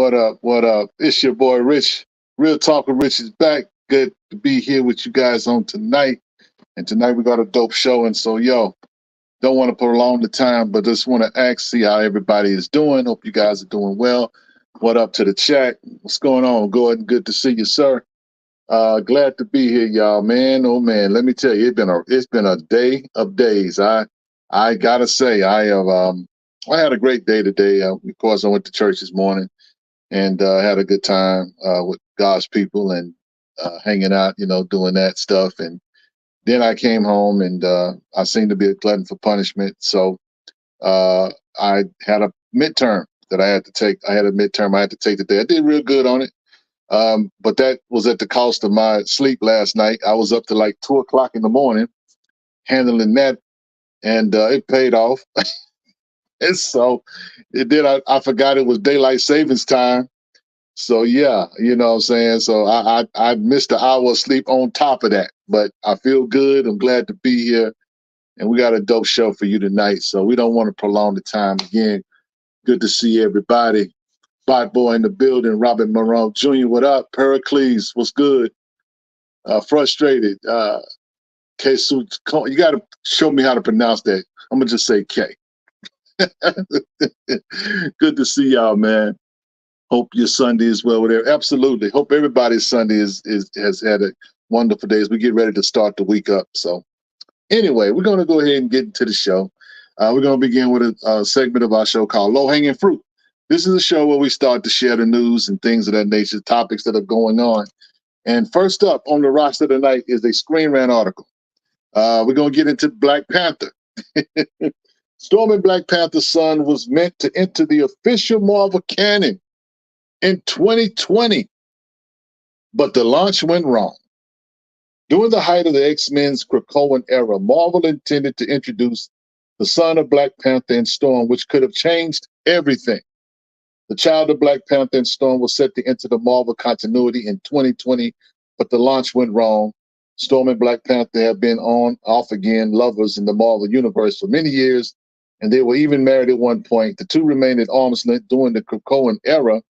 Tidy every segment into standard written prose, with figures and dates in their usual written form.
What up? What up? It's your boy Rich. Real Talk with Rich is back. Good to be here with you guys on tonight. And tonight we got a dope show. And so, don't want to prolong the time, but just want to ask, see how everybody is doing. Hope you guys are doing well. What up to the chat? What's going on? Good to see you, sir. Glad to be here, y'all. Man, oh man, let me tell you, it's been a day of days. I gotta say, I had a great day today. Of course, I went to church this morning and had a good time with God's people and hanging out, doing that stuff. And then I came home and I seemed to be a glutton for punishment. So I had a midterm that I had to take. I had a midterm I had to take today. I did real good on it. But that was at the cost of my sleep last night. I was up to like 2 o'clock in the morning handling that, and it paid off. And so it did. I forgot it was daylight savings time. So yeah, you know what I'm saying? So I missed an hour of sleep on top of that. But I feel good. I'm glad to be here. And we got a dope show for you tonight. So we don't want to prolong the time again. Good to see everybody. Bot Boy in the building, Robert Moreau Jr., what up? Pericles, what's good? Frustrated. K-Su, you got to show me how to pronounce that. I'm going to just say K. Good to see y'all, man. Hope your Sunday is well with there. Absolutely. Hope everybody's Sunday has had a wonderful day as we get ready to start the week up. So anyway, we're going to go ahead and get into the show. We're going to begin with a segment of our show called Low Hanging Fruit. This is a show where we start to share the news and things of that nature, topics that are going on. And first up on the roster tonight is a Screen Rant article. We're going to get into Black Panther. Storman Black Panther's son was meant to enter the official Marvel canon in 2020, but the launch went wrong. During the height of the X-Men's Krakoan era, Marvel intended to introduce the son of Black Panther and Storm, which could have changed everything. The child of Black Panther and Storm was set to enter the Marvel continuity in 2020, but the launch went wrong. Storm and Black Panther have been on, off again, lovers in the Marvel universe for many years, and they were even married at one point. The two remained at arm's length during the Krakoan era,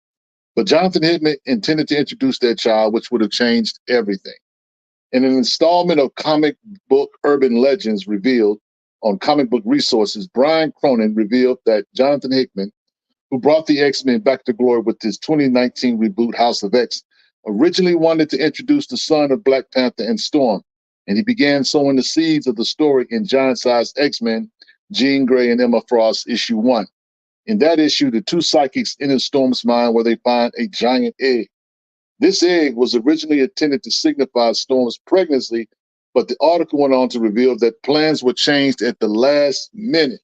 but Jonathan Hickman intended to introduce their child, which would have changed everything. In an installment of comic book urban legends revealed on Comic Book Resources, Brian Cronin revealed that Jonathan Hickman, who brought the X-Men back to glory with his 2019 reboot House of X, originally wanted to introduce the son of Black Panther and Storm, and he began sowing the seeds of the story in Giant-Sized X-Men, Jean Grey and Emma Frost, issue 1. In that issue, the two psychics enter Storm's mind where they find a giant egg. This egg was originally intended to signify Storm's pregnancy, but the article went on to reveal that plans were changed at the last minute.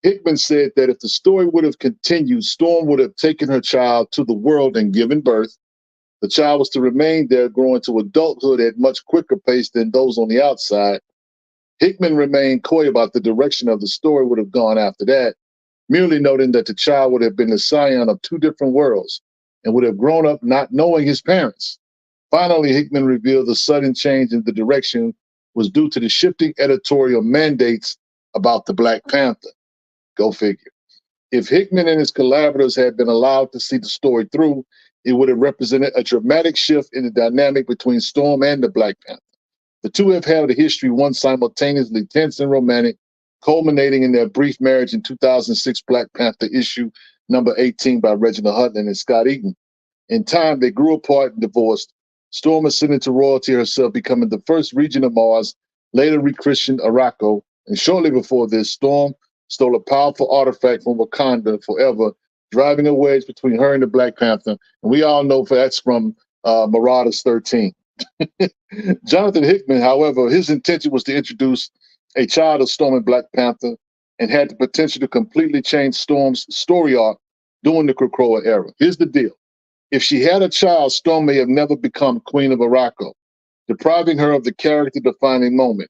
Hickman said that if the story would have continued, Storm would have taken her child to the world and given birth. The child was to remain there, growing to adulthood at much quicker pace than those on the outside. Hickman remained coy about the direction of the story would have gone after that, merely noting that the child would have been the scion of two different worlds and would have grown up not knowing his parents. Finally, Hickman revealed the sudden change in the direction was due to the shifting editorial mandates about the Black Panther. Go figure. If Hickman and his collaborators had been allowed to see the story through, it would have represented a dramatic shift in the dynamic between Storm and the Black Panther. The two have had a history, one simultaneously tense and romantic, culminating in their brief marriage in 2006 Black Panther issue number 18 by Reginald Hudlin and Scott Eaton. In time, they grew apart and divorced. Storm ascended to royalty herself, becoming the first Regent of Mars, later rechristened Araco, and shortly before this, Storm stole a powerful artifact from Wakanda forever, driving a wedge between her and the Black Panther. And we all know that's from Marauders 13. Jonathan Hickman, however, his intention was to introduce a child of Storm and Black Panther and had the potential to completely change Storm's story arc during the Krakoa era. Here's the deal. If she had a child, Storm may have never become Queen of Araco, depriving her of the character-defining moment.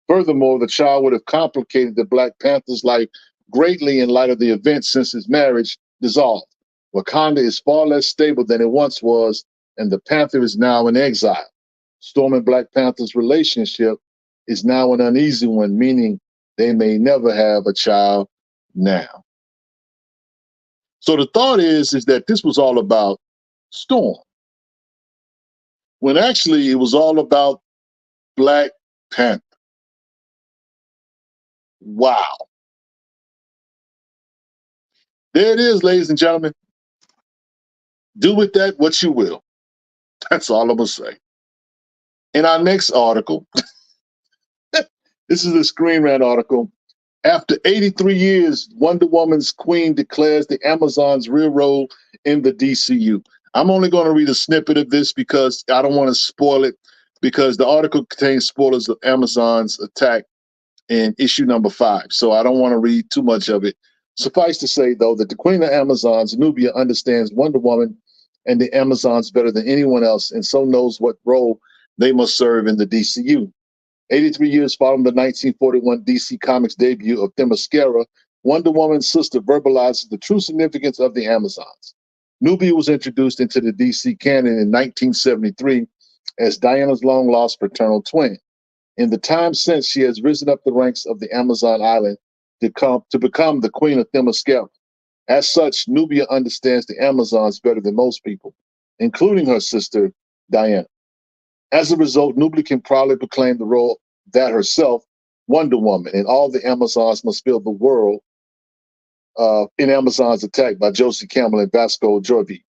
Furthermore, the child would have complicated the Black Panther's life greatly in light of the events since his marriage dissolved. Wakanda is far less stable than it once was, and the Panther is now in exile. Storm and Black Panther's relationship is now an uneasy one, meaning they may never have a child now. So the thought is that this was all about Storm, when actually it was all about Black Panther. Wow. There it is, ladies and gentlemen. Do with that what you will. That's all I'm going to say. In our next article, this is a Screen Rant article. After 83 years, Wonder Woman's queen declares the Amazon's real role in the DCU. I'm only going to read a snippet of this because I don't want to spoil it, because the article contains spoilers of Amazon's attack in issue number 5. So I don't want to read too much of it. Suffice to say, though, that the Queen of Amazons, Nubia, understands Wonder Woman and the Amazons better than anyone else, and so knows what role they must serve in the DCU. 83 years following the 1941 DC Comics debut of Themyscira, Wonder Woman's sister verbalizes the true significance of the Amazons. Nubia was introduced into the DC canon in 1973 as Diana's long-lost fraternal twin. In the time since, she has risen up the ranks of the Amazon island to become the queen of Themyscira. As such, Nubia understands the Amazons better than most people, including her sister, Diana. As a result, Nubia can proudly proclaim the role that herself, Wonder Woman, and all the Amazons must feel the world in Amazon's attack by Josie Campbell and Vasco Jorvis.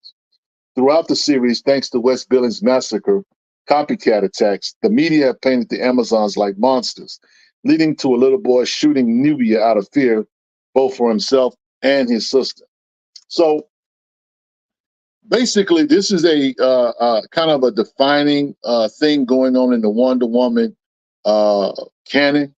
Throughout the series, thanks to West Billings' massacre, copycat attacks, the media have painted the Amazons like monsters, leading to a little boy shooting Nubia out of fear, both for himself and his sister. So basically, this is a kind of a defining thing going on in the Wonder Woman canon.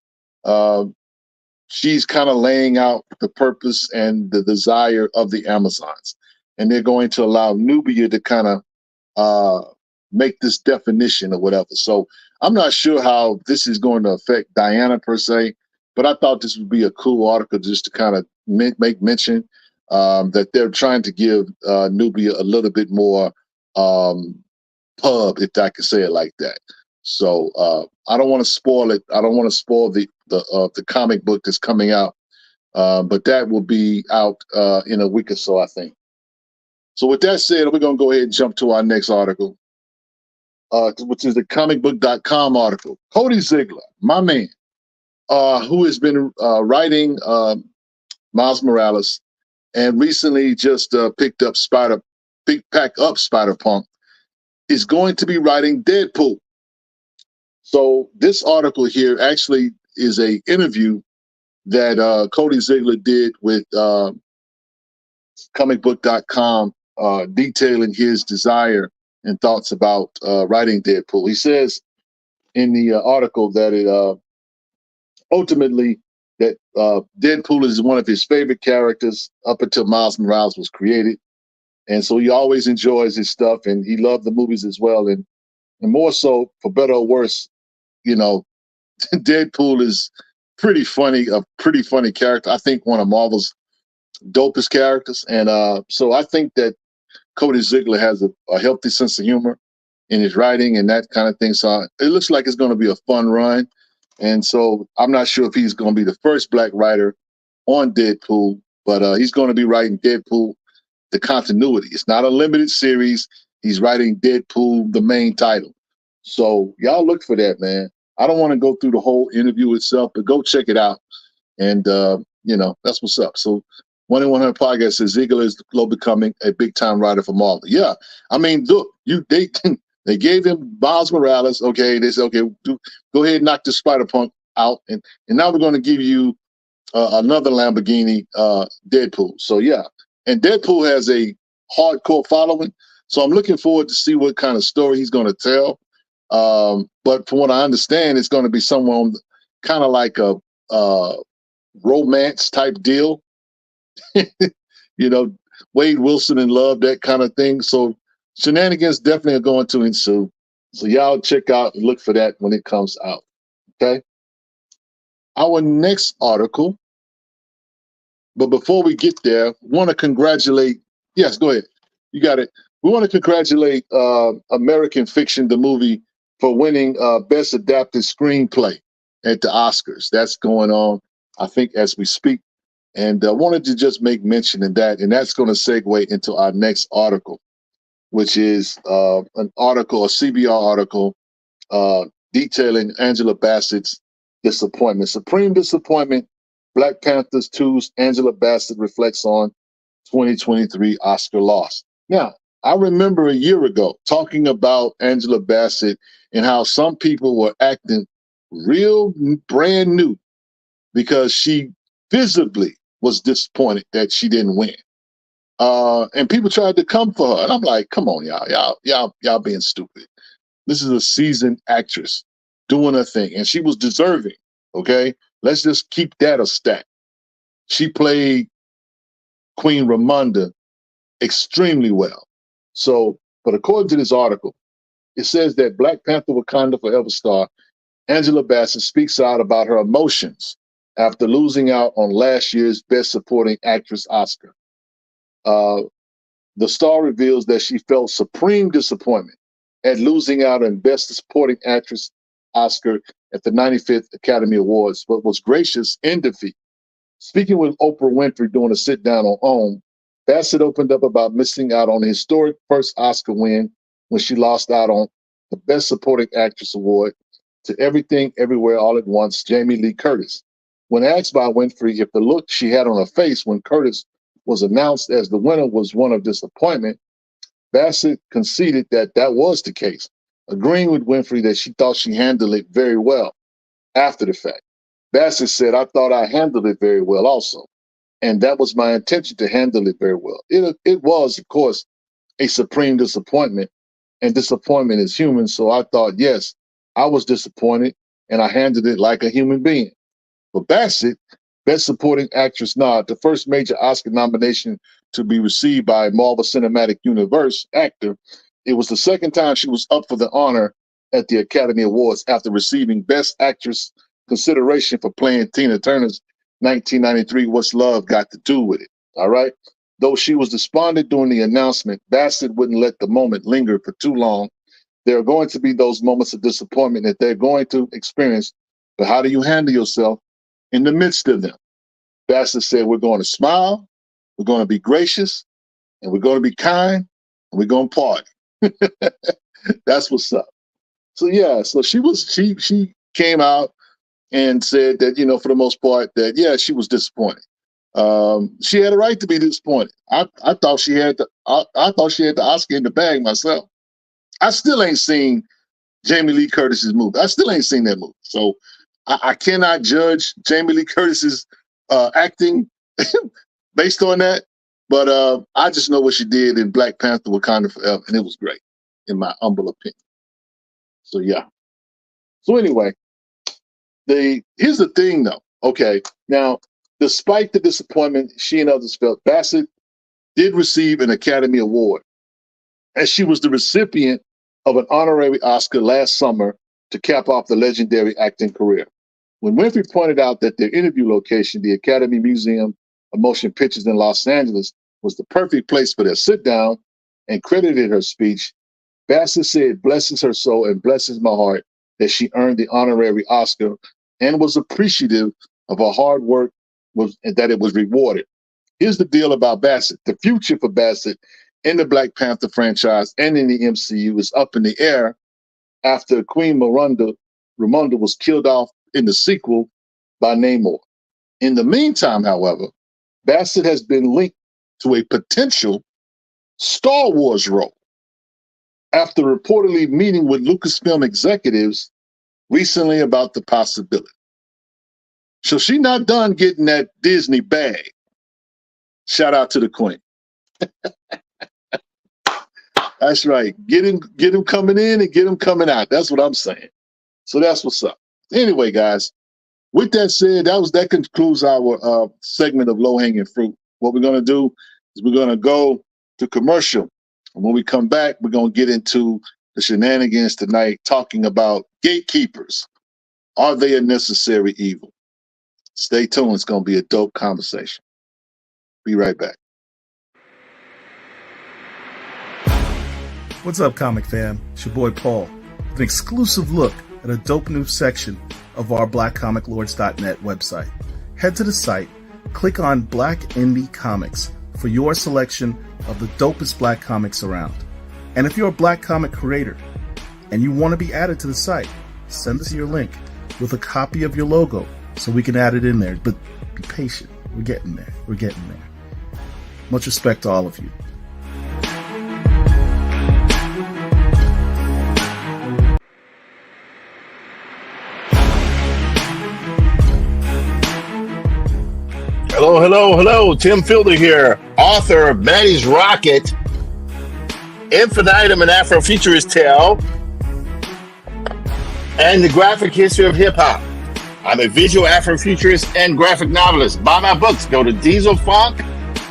She's kind of laying out the purpose and the desire of the Amazons, and they're going to allow Nubia to kind of make this definition or whatever. So I'm not sure how this is going to affect Diana per se, but I thought this would be a cool article just to kind of make mention that they're trying to give Nubia a little bit more pub, if I could say it like that. So I don't want to spoil it. I don't want to spoil the comic book that's coming out, but that will be out in a week or so, I think. So with that said, we're going to go ahead and jump to our next article, which is the comicbook.com article. Cody Ziggler, my man, who has been writing Miles Morales and recently just picked up Spider-Punk, is going to be writing Deadpool. So this article here actually is a interview that Cody Ziggler did with comicbook.com, detailing his desire and thoughts about writing Deadpool. He says in the article that it ultimately that Deadpool is one of his favorite characters up until Miles Morales was created. And so he always enjoys his stuff, and he loved the movies as well. And more so, for better or worse, you know, Deadpool is pretty funny, a pretty funny character. I think one of Marvel's dopest characters. And so I think that Cody Ziggler has a healthy sense of humor in his writing and that kind of thing. So it looks like it's going to be a fun run. And so I'm not sure if he's going to be the first Black writer on Deadpool, but he's going to be writing Deadpool, the continuity. It's not a limited series. He's writing Deadpool, the main title. So y'all look for that, man. I don't want to go through the whole interview itself, but go check it out. And, you know, that's what's up. So 1-in-100 Podcast says Ziggler is becoming a big-time writer for Marvel. Yeah. I mean, look, they gave him Miles Morales. Okay, they said, okay, go ahead and knock the Spider-Punk out. And now we're going to give you another Lamborghini, Deadpool. So, yeah. And Deadpool has a hardcore following. So I'm looking forward to see what kind of story he's going to tell. But from what I understand, it's going to be someone kind of like a romance type deal. You know, Wade Wilson in love, that kind of thing. So shenanigans definitely are going to ensue. So y'all check out and look for that when it comes out. Okay. Our next article. But before we get there, want to congratulate. Yes, go ahead. You got it. We want to congratulate American Fiction, the movie, for winning Best Adapted Screenplay at the Oscars. That's going on, I think, as we speak. And I wanted to just make mention of that, and that's going to segue into our next article, which is an article, a CBR article, detailing Angela Bassett's disappointment. Supreme disappointment, Black Panthers 2's Angela Bassett reflects on 2023 Oscar loss. Now, I remember a year ago talking about Angela Bassett and how some people were acting real brand new because she visibly was disappointed that she didn't win. And people tried to come for her. And I'm like, come on, y'all being stupid. This is a seasoned actress doing her thing, and she was deserving. Okay, let's just keep that a stat. She played Queen Ramonda extremely well. So, but according to this article, it says that Black Panther Wakanda Forever star Angela Bassett speaks out about her emotions after losing out on last year's Best Supporting Actress Oscar. The star reveals that she felt supreme disappointment at losing out on Best Supporting Actress Oscar at the 95th Academy Awards, but was gracious in defeat. Speaking with Oprah Winfrey during a sit-down on OWN, Bassett opened up about missing out on the historic first Oscar win when she lost out on the Best Supporting Actress Award to Everything Everywhere All at Once, Jamie Lee Curtis. When asked by Winfrey if the look she had on her face when Curtis was announced as the winner was one of disappointment, Bassett conceded that that was the case, agreeing with Winfrey that she thought she handled it very well after the fact. Bassett said, "I thought I handled it very well also, and that was my intention to handle it very well." It was, of course, a supreme disappointment, and disappointment is human, so I thought, yes, I was disappointed, and I handled it like a human being. For Bassett, Best Supporting Actress nod, the first major Oscar nomination to be received by a Marvel Cinematic Universe actor, it was the second time she was up for the honor at the Academy Awards after receiving Best Actress consideration for playing Tina Turner's 1993 What's Love Got to Do with It. All right. Though she was despondent during the announcement, Bassett wouldn't let the moment linger for too long. There are going to be those moments of disappointment that they're going to experience, but how do you handle yourself in the midst of them? Bassett said, "We're going to smile, we're going to be gracious, and we're going to be kind, and we're going to party." That's what's up. So yeah, so she came out and said that, for the most part, that yeah, she was disappointed. She had a right to be disappointed. I thought she had the Oscar in the bag myself. I still ain't seen Jamie Lee Curtis's movie. I still ain't seen that movie. So I cannot judge Jamie Lee Curtis's acting based on that. But I just know what she did in Black Panther Wakanda Forever, and it was great, in my humble opinion. So yeah. So anyway, here's the thing though. Okay, now, despite the disappointment she and others felt, Bassett did receive an Academy Award, as she was the recipient of an honorary Oscar last summer to cap off the legendary acting career. When Winfrey pointed out that their interview location, the Academy Museum of Motion Pictures in Los Angeles, was the perfect place for their sit-down and credited her speech, Bassett said, "Blesses her soul and blesses my heart that she earned the honorary Oscar and was appreciative of her hard work and that it was rewarded." Here's the deal about Bassett. The future for Bassett in the Black Panther franchise and in the MCU is up in the air after Queen Ramonda was killed off in the sequel by Namor. In the meantime, however, Bassett has been linked to a potential Star Wars role after reportedly meeting with Lucasfilm executives recently about the possibility. So she's not done getting that Disney bag. Shout out to the Queen. That's right. Get him coming in and get him coming out. That's what I'm saying. So that's what's up. Anyway, guys, with that said, that concludes our segment of low-hanging fruit. What we're going to do is we're going to go to commercial. And when we come back, we're going to get into the shenanigans tonight, talking about gatekeepers. Are they a necessary evil? Stay tuned. It's going to be a dope conversation. Be right back. What's up, comic fam? It's your boy Paul with an exclusive look at a dope new section of our blackcomiclords.net website. Head to the site, Click on Black Indie Comics for your selection of the dopest black comics around. And if you're a black comic creator and you want to be added to the site, send us your link with a copy of your logo so we can add it in there. But be patient. We're getting there. We're getting there. Much respect to all of you. Hello, hello, hello. Tim Fielder here, author of Manny's Rocket, Infinitum and Afrofuturist Tale, and the graphic history of hip hop. I'm a visual Afrofuturist and graphic novelist. Buy my books. Go to Diesel Funk,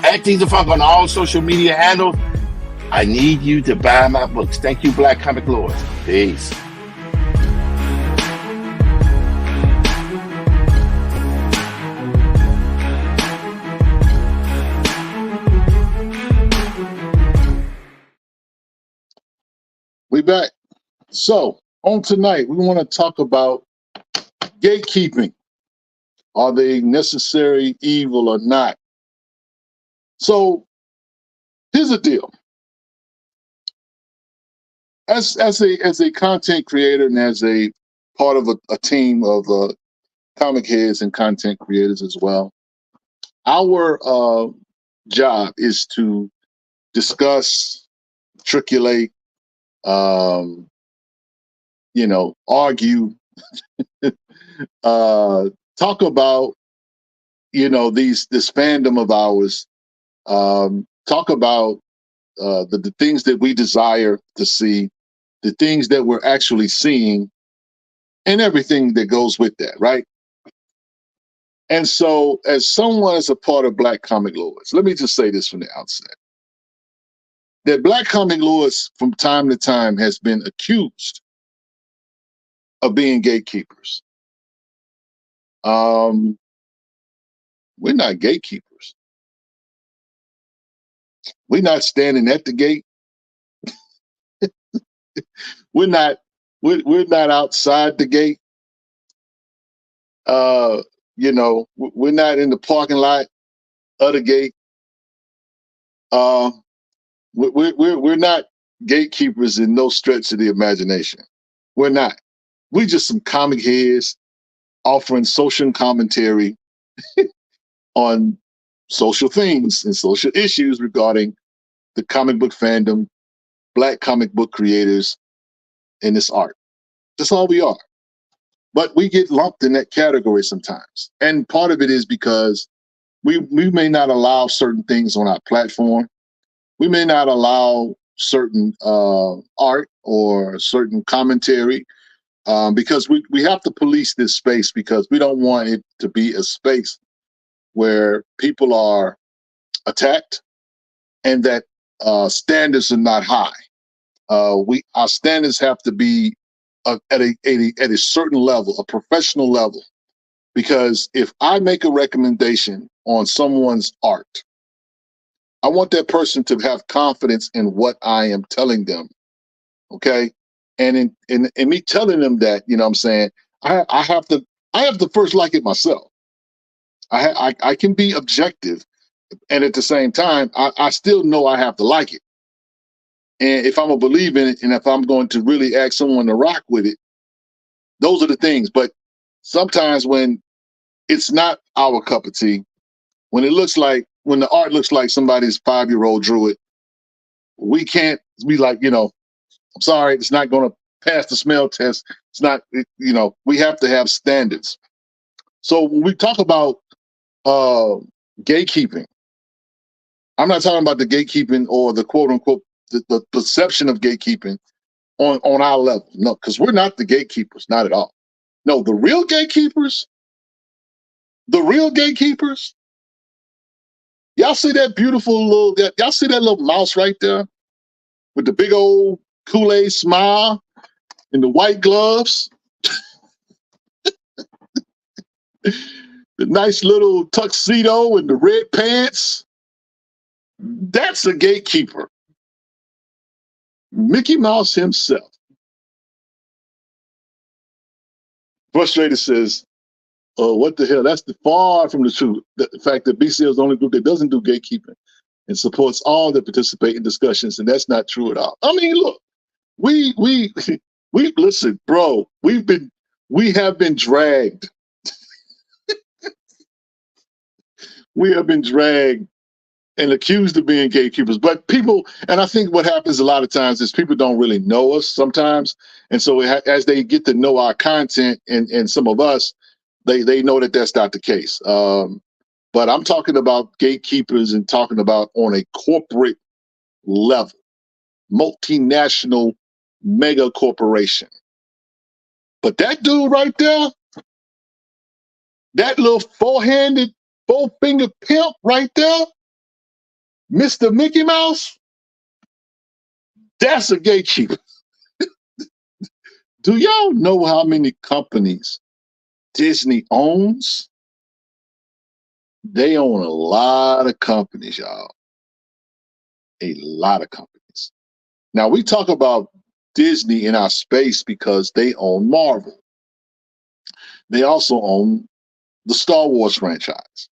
at Diesel Funk on all social media handles. I need you to buy my books. Thank you, Black Comic Lords. Peace. We back. So on tonight, we want to talk about gatekeeping. Are they necessary evil or not? So here's the deal. As a content creator and as a part of a team of comic heads and content creators as well, our job is to discuss, matriculate, argue, talk about, this fandom of ours, talk about the things that we desire to see, the things that we're actually seeing, and everything that goes with that, right? And so, as someone as a part of Black Comic Lords, let me just say this from the outset. That Black Comic Lords from time to time has been accused of being gatekeepers. We're not gatekeepers. We're not standing at the gate. We're not outside the gate. We're not in the parking lot of the gate. We're not gatekeepers in no stretch of the imagination. We're not. We're just some comic heads offering social commentary on social things and social issues regarding the comic book fandom, Black comic book creators, and this art. That's all we are. But we get lumped in that category sometimes. And part of it is because we may not allow certain things on our platform. We may not allow certain art or certain commentary because we have to police this space because we don't want it to be a space where people are attacked and that standards are not high. Our standards have to be at a certain level, a professional level, because if I make a recommendation on someone's art, I want that person to have confidence in what I am telling them. Okay. And in me telling them that, you know what I'm saying, I have to first like it myself. I can be objective, and at the same time, I still know I have to like it. And if I'm a believer in it, and if I'm going to really ask someone to rock with it, those are the things. But sometimes when it's not our cup of tea, when the art looks like somebody's 5-year-old drew it, we can't be like, I'm sorry, it's not going to pass the smell test. It's not, we have to have standards. So when we talk about gatekeeping, I'm not talking about the gatekeeping or the quote unquote, the perception of gatekeeping on our level. No, because we're not the gatekeepers, not at all. No, the real gatekeepers, y'all see that beautiful y'all see that little mouse right there with the big old Kool-Aid smile and the white gloves? The nice little tuxedo and the red pants? That's a gatekeeper. Mickey Mouse himself. Frustrated says, What the hell? That's far from the truth. The fact that BCL is the only group that doesn't do gatekeeping and supports all that participate in discussions, and that's not true at all. I mean, look, we listen, bro. We have been dragged. We have been dragged and accused of being gatekeepers. But people, and I think what happens a lot of times is people don't really know us sometimes, and so as they get to know our content and some of us, they know that that's not the case. But I'm talking about gatekeepers and talking about on a corporate level, multinational mega corporation. But that dude right there, that little four-handed, four-finger pimp right there, Mr. Mickey Mouse, that's a gatekeeper. Do y'all know how many companies Disney owns? They own a lot of companies, y'all. A lot of companies. Now, we talk about Disney in our space because they own Marvel. They also own the Star Wars franchise.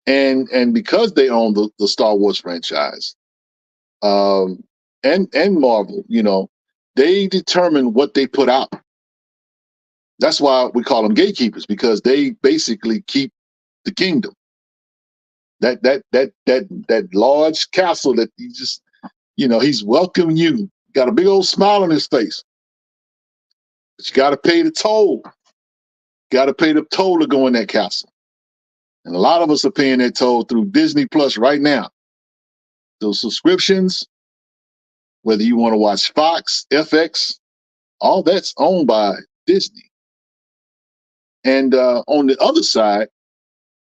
And because they own the Star Wars franchise, and Marvel, you know, they determine what they put out. That's why we call them gatekeepers, because they basically keep the kingdom. That large castle that you just, you know, he's welcoming you. Got a big old smile on his face. But you got to pay the toll. Got to pay the toll to go in that castle. And a lot of us are paying that toll through Disney Plus right now. Those subscriptions, whether you want to watch Fox, FX, all that's owned by Disney. And on the other side,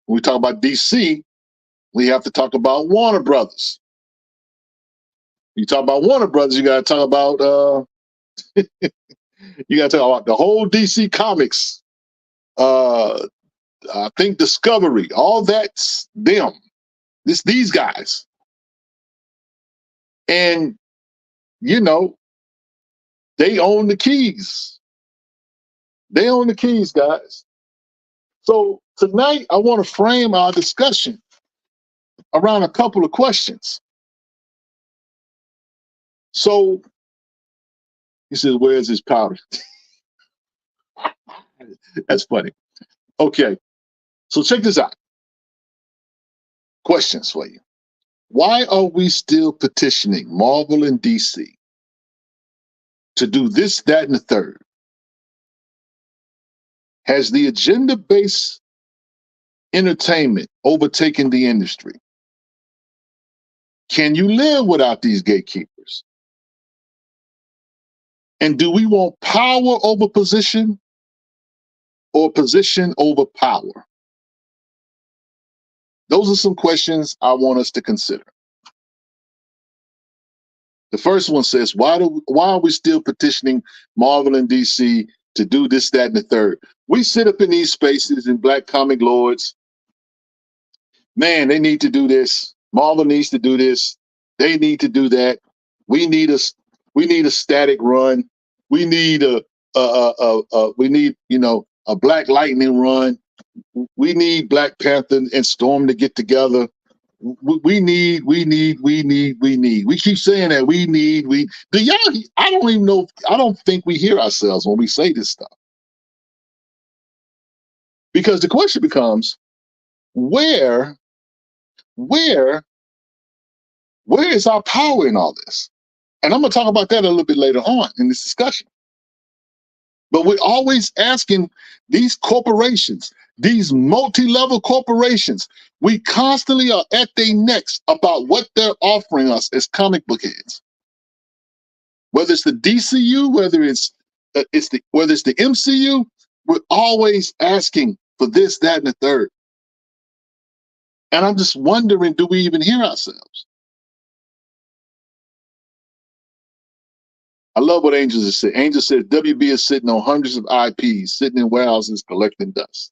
when we talk about DC, we have to talk about Warner Brothers. You talk about Warner Brothers, you got to talk about the whole DC Comics. I think Discovery, all that's them. These guys. And, you know, they own the keys. They own the keys, guys. So tonight, I want to frame our discussion around a couple of questions. So he says, where's his powder? That's funny. Okay. So check this out. Questions for you. Why are we still petitioning Marvel and DC to do this, that, and the third? Has the agenda-based entertainment overtaken the industry? Can you live without these gatekeepers? And do we want power over position or position over power? Those are some questions I want us to consider. The first one says, why are we still petitioning Marvel and DC to do this, that, and the third? We sit up in these spaces in Black Comic Lords. Man, they need to do this. Marvel needs to do this. They need to do that. We need a static run. We need a Black Lightning run. We need Black Panther and Storm to get together. We need. We keep saying that do y'all, I don't even know. I don't think we hear ourselves when we say this stuff. Because the question becomes, where is our power in all this? And I'm going to talk about that a little bit later on in this discussion. But we're always asking these corporations, these multi-level corporations, we constantly are at their necks about what they're offering us as comic book heads. Whether it's the DCU, whether it's the MCU, we're always asking for this, that, and the third. And I'm just wondering, do we even hear ourselves? I love what Angels has said. Angel said WB is sitting on hundreds of IPs, sitting in warehouses collecting dust.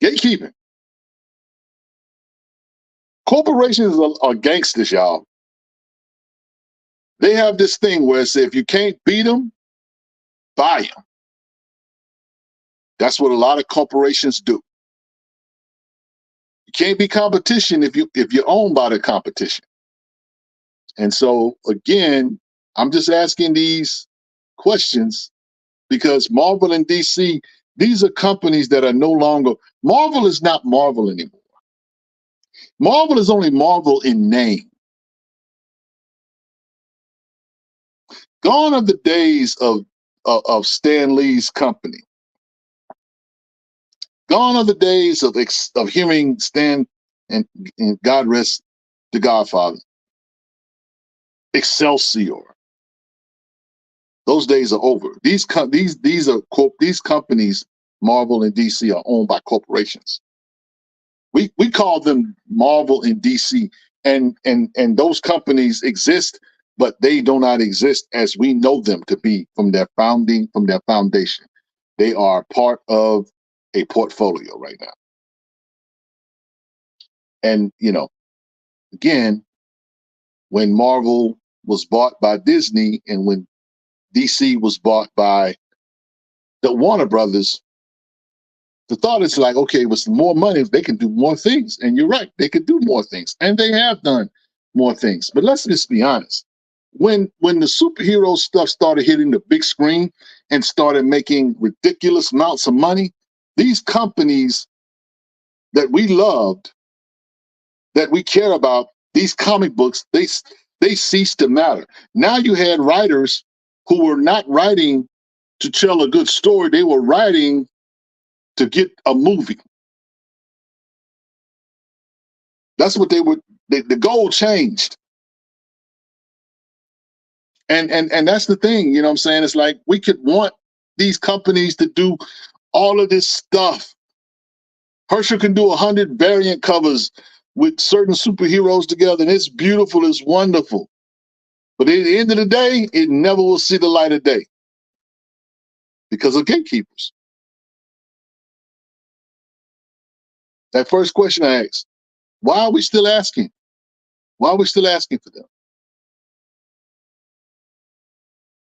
Gatekeeping. Corporations are gangsters, y'all. They have this thing where it's if you can't beat them, buy them. That's what a lot of corporations do. You can't be competition if you're owned by the competition. And so again, I'm just asking these questions because Marvel and DC, these are companies that are no longer, Marvel is not Marvel anymore. Marvel is only Marvel in name. Gone are the days of Stan Lee's company. Gone are the days of hearing Stan and God rest the Godfather, Excelsior. Those days are over. These companies, Marvel and DC, are owned by corporations. We call them Marvel and DC, and those companies exist, but they do not exist as we know them to be from their foundation. They are part of a portfolio right now. And again, when Marvel was bought by Disney and when DC was bought by the Warner Brothers, the thought is like, okay, with more money, they can do more things. And you're right, they could do more things. And they have done more things. But let's just be honest. When the superhero stuff started hitting the big screen and started making ridiculous amounts of money, these companies that we loved, that we care about, these comic books, they ceased to matter. Now you had writers who were not writing to tell a good story. They were writing to get a movie. That's what the goal changed. And that's the thing, you know what I'm saying? It's like we could want these companies to do all of this stuff. Herschel can do 100 variant covers with certain superheroes together, and it's beautiful, it's wonderful. But at the end of the day, it never will see the light of day because of gatekeepers. That first question I asked, why are we still asking? Why are we still asking for them?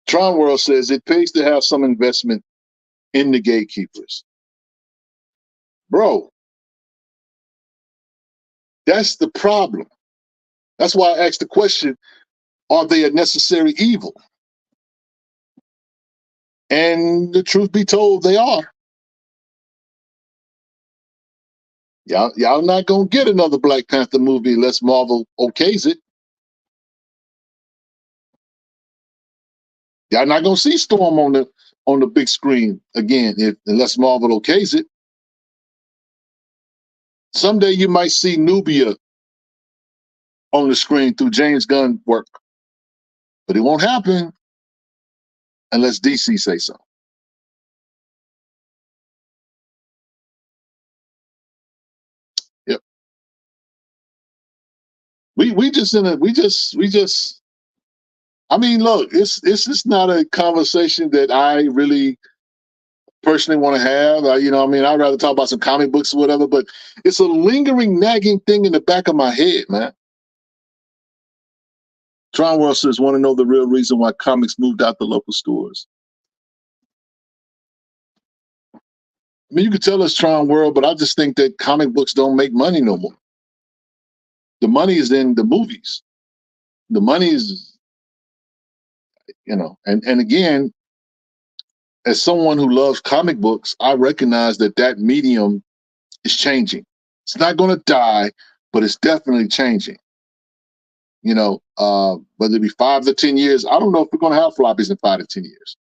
Tron World says it pays to have some investment in the gatekeepers. Bro, that's the problem. That's why I asked the question, are they a necessary evil? And the truth be told, they are. Y'all not gonna get another Black Panther movie unless Marvel okays it. Y'all not gonna see Storm on the big screen again unless Marvel okays it. Someday you might see Nubia on the screen through James Gunn work, but it won't happen unless DC say so. Yep. We just I mean, look, it's just not a conversation that I really personally want to have. I'd rather talk about some comic books or whatever, but it's a lingering, nagging thing in the back of my head, man. Tron World says, want to know the real reason why comics moved out the local stores. I mean, you could tell us Tron World, but I just think that comic books don't make money no more. The money is in the movies. The money is, and again, as someone who loves comic books, I recognize that medium is changing. It's not going to die, but it's definitely changing. Whether it be 5 to 10 years, I don't know if we're going to have floppies in 5 to 10 years.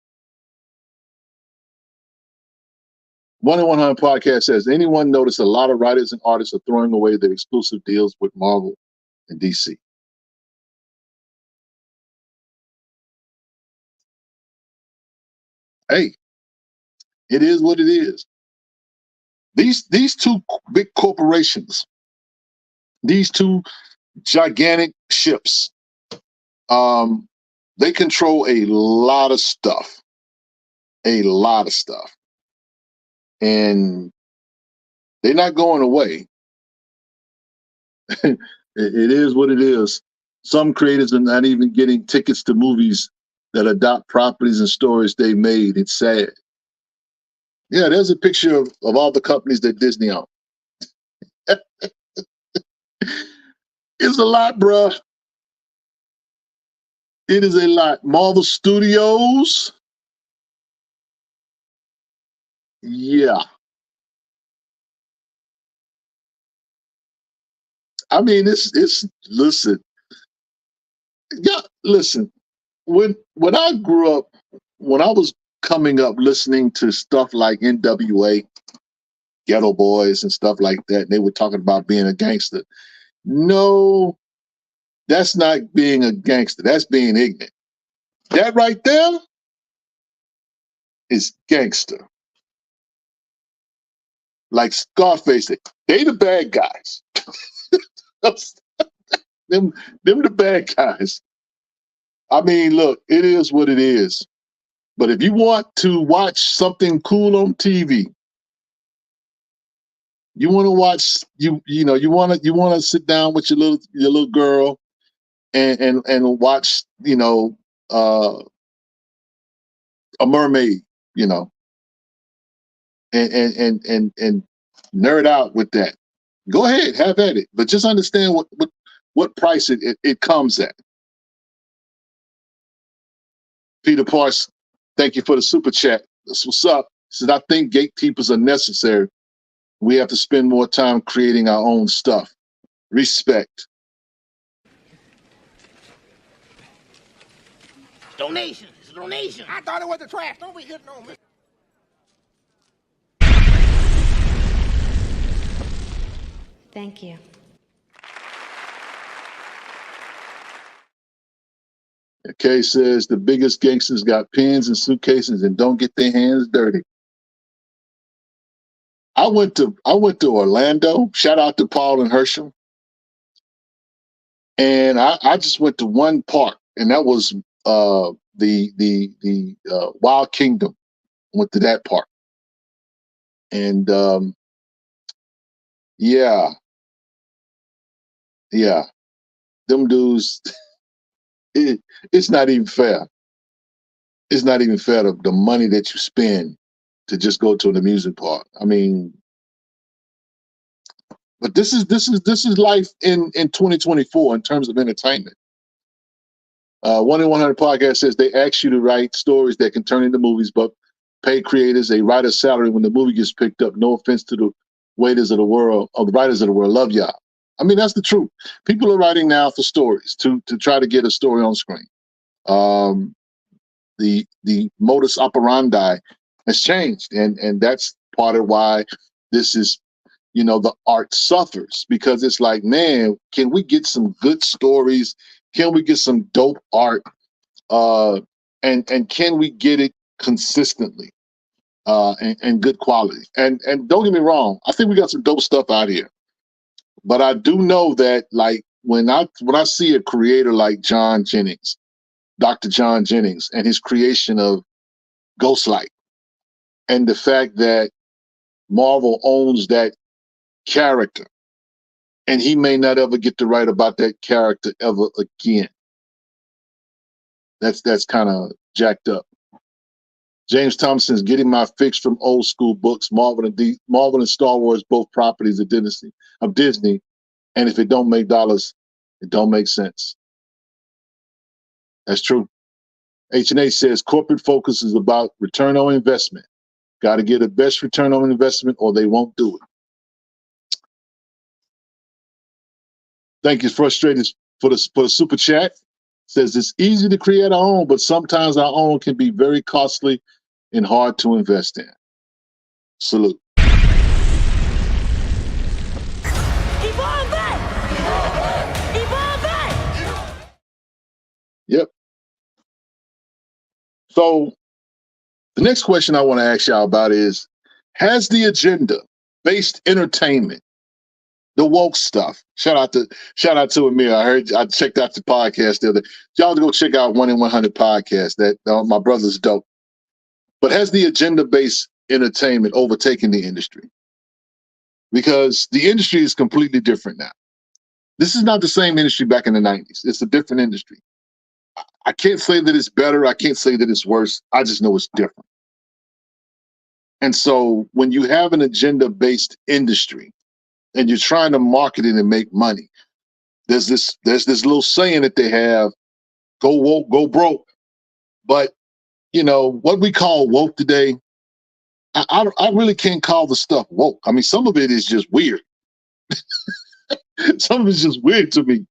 1 in 100 podcast says, anyone notice a lot of writers and artists are throwing away their exclusive deals with Marvel and DC? Hey, it is what it is. These two big corporations, these two gigantic ships, they control a lot of stuff. And they're not going away. It is what it is. Some creators are not even getting tickets to movies that adopt properties and stories they made. It's sad. Yeah, there's a picture of all the companies that Disney owns. It's a lot, bruh. It is a lot. Marvel Studios. Yeah. I mean, it's listen. Yeah, listen. When I grew up, when I was coming up listening to stuff like NWA, Ghetto Boys and stuff like that, and they were talking about being a gangster. No, that's not being a gangster. That's being ignorant. That right there is gangster. Like Scarface, they the bad guys. them the bad guys. I mean, look, it is what it is. But if you want to watch something cool on TV, you want to watch you want to sit down with your little girl and watch a mermaid, and nerd out with that. Go ahead, have at it, but just understand what price it comes at. Peter Parks, thank you for the super chat. That's what's up. He said, I think gatekeepers are necessary. We have to spend more time creating our own stuff. Respect. Donation. It's a donation. I thought it was the trash. Don't be hitting on me. Thank you. Kay says the biggest gangsters got pens and suitcases and don't get their hands dirty. I went to Orlando. Shout out to Paul and Herschel. And I just went to one park, and that was the Wild Kingdom. Went to that park. And yeah. Them dudes, it's not even fair. It's not even fair the money that you spend to just go to an amusement park. I mean, but this is life in 2024 in terms of entertainment. 1 in 100 podcast says they ask you to write stories that can turn into movies, but pay creators a writer's salary when the movie gets picked up. No offense to the writers of the world. Love y'all. I mean, that's the truth. People are writing now for stories to try to get a story on screen. The modus operandi has changed, and that's part of why this is, the art suffers, because it's like, man, can we get some good stories? Can we get some dope art? And can we get it consistently and good quality? And don't get me wrong, I think we got some dope stuff out here. But I do know that, like, when I see a creator like John Jennings, Dr. John Jennings, and his creation of Ghostlight, and the fact that Marvel owns that character, and he may not ever get to write about that character ever again. That's kind of jacked up. James Thompson's getting my fix from old school books. Marvel and Star Wars, both properties of Disney. And if it don't make dollars, it don't make sense. That's true. H&H says corporate focus is about return on investment. Got to get the best return on investment or they won't do it. Thank you, Frustrated, for the super chat. Says it's easy to create our own, but sometimes our own can be very costly and hard to invest in. Salute. Yep. So the next question I want to ask y'all about is, has the agenda-based entertainment, the woke stuff? Shout out to Amir. I checked out the podcast the other day. Y'all go check out 1 in 100 podcast. That my brother's dope. But has the agenda-based entertainment overtaken the industry? Because the industry is completely different now. This is not the same industry back in the 90s. It's a different industry. I can't say that it's better. I can't say that it's worse. I just know it's different. And so when you have an agenda-based industry and you're trying to market it and make money, there's this little saying that they have, go woke, go broke. But, you know, what we call woke today, I really can't call the stuff woke. I mean, some of it is just weird. Some of it's just weird to me.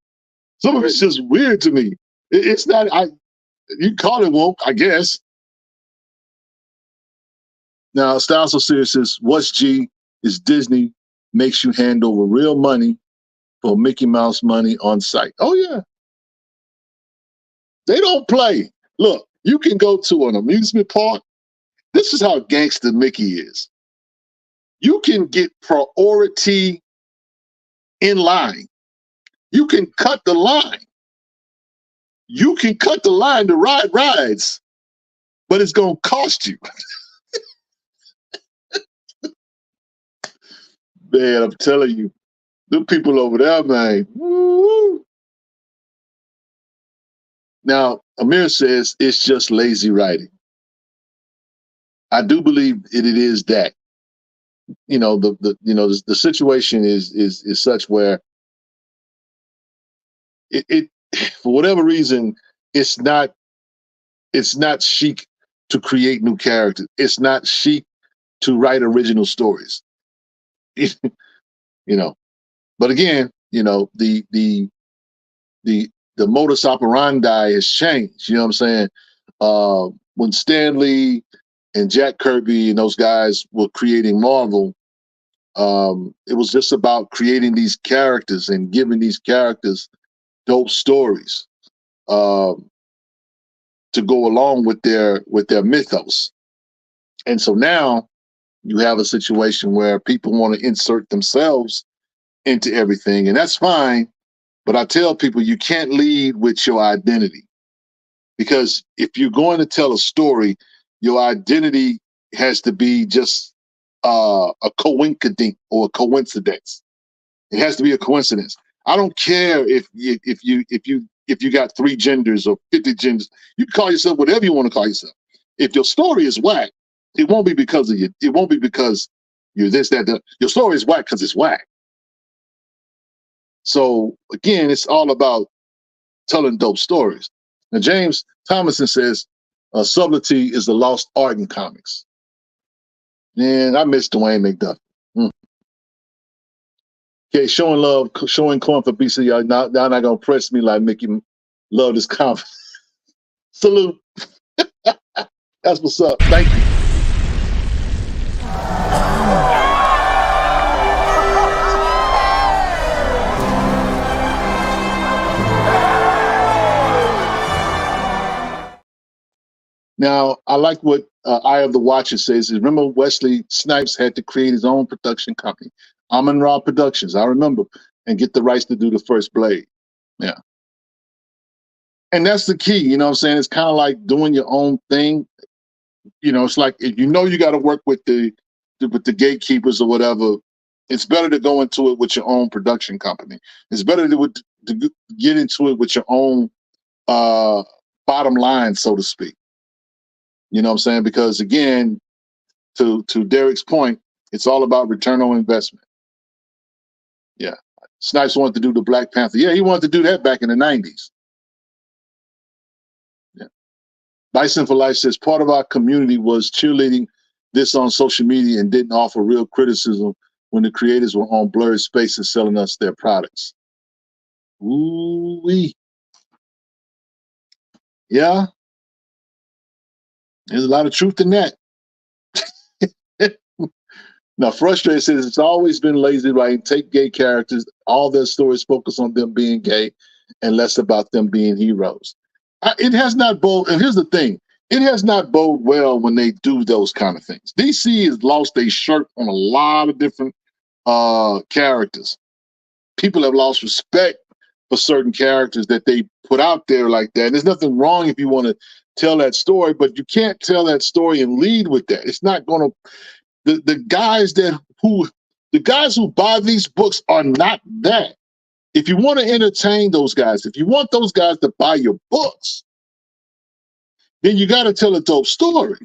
Some of it's just weird to me. It's not, you call it woke, I guess. Now, Styles So Serious says, what's G is Disney makes you hand over real money for Mickey Mouse money on site. Oh, yeah. They don't play. Look, you can go to an amusement park. This is how gangster Mickey is. You can get priority in line. You can cut the line. You can cut the line to ride rides, but it's going to cost you. Man, I'm telling you, the people over there, man. Woo. Now, Amir says it's just lazy writing. I do believe it is that. You know, the situation is such where it for whatever reason, it's not chic to create new characters. It's not chic to write original stories. You know, but again, you know, the modus operandi has changed. You know what I'm saying? When Stan Lee and Jack Kirby and those guys were creating Marvel, it was just about creating these characters and giving these characters dope stories to go along with their mythos. And so now you have a situation where people want to insert themselves into everything, and that's fine. But I tell people you can't lead with your identity, because if you're going to tell a story, your identity has to be just a coincidence or a coincidence. It has to be a coincidence. I don't care if you got 3 genders or 50 genders. You can call yourself whatever you want to call yourself. If your story is whack, it won't be because of you. It won't be because you're this, that, that. Your story is whack because it's whack. So again, it's all about telling dope stories. Now, James Thomason says, subtlety is the lost art in comics. Man, I miss Dwayne McDuffie. Okay, showing love, showing corn for BC. Y'all not gonna press me like Mickey. Love this comment. Salute. That's what's up. Thank you. Now, I like what Eye of the Watcher says. Is remember Wesley Snipes had to create his own production company, Amon-Ra Productions. I remember, and get the rights to do the first Blade. Yeah, and that's the key. You know what I'm saying? It's kind of like doing your own thing. You know, it's like if you know you got to work with the gatekeepers or whatever. It's better to go into it with your own production company. It's better to get into it with your own bottom line, so to speak. You know what I'm saying? Because again, to Derek's point, it's all about Returnal Investment. Yeah. Snipes wanted to do the Black Panther. Yeah, he wanted to do that back in the 90s. Yeah. Bison For Life says, part of our community was cheerleading this on social media and didn't offer real criticism when the creators were on blurred spaces selling us their products. Ooh-wee. Yeah. There's a lot of truth in that. Now, Frustrated says it's always been lazy writing. Take gay characters, all their stories focus on them being gay and less about them being heroes. It has not bode, and here's the thing, it has not bode well when they do those kind of things. DC has lost their shirt on a lot of different characters. People have lost respect for certain characters that they put out there like that. And there's nothing wrong if you want to tell that story, but you can't tell that story and lead with that. It's not going to. The guys who buy these books are not that. If you want to entertain those guys, if you want those guys to buy your books, then you got to tell a dope story.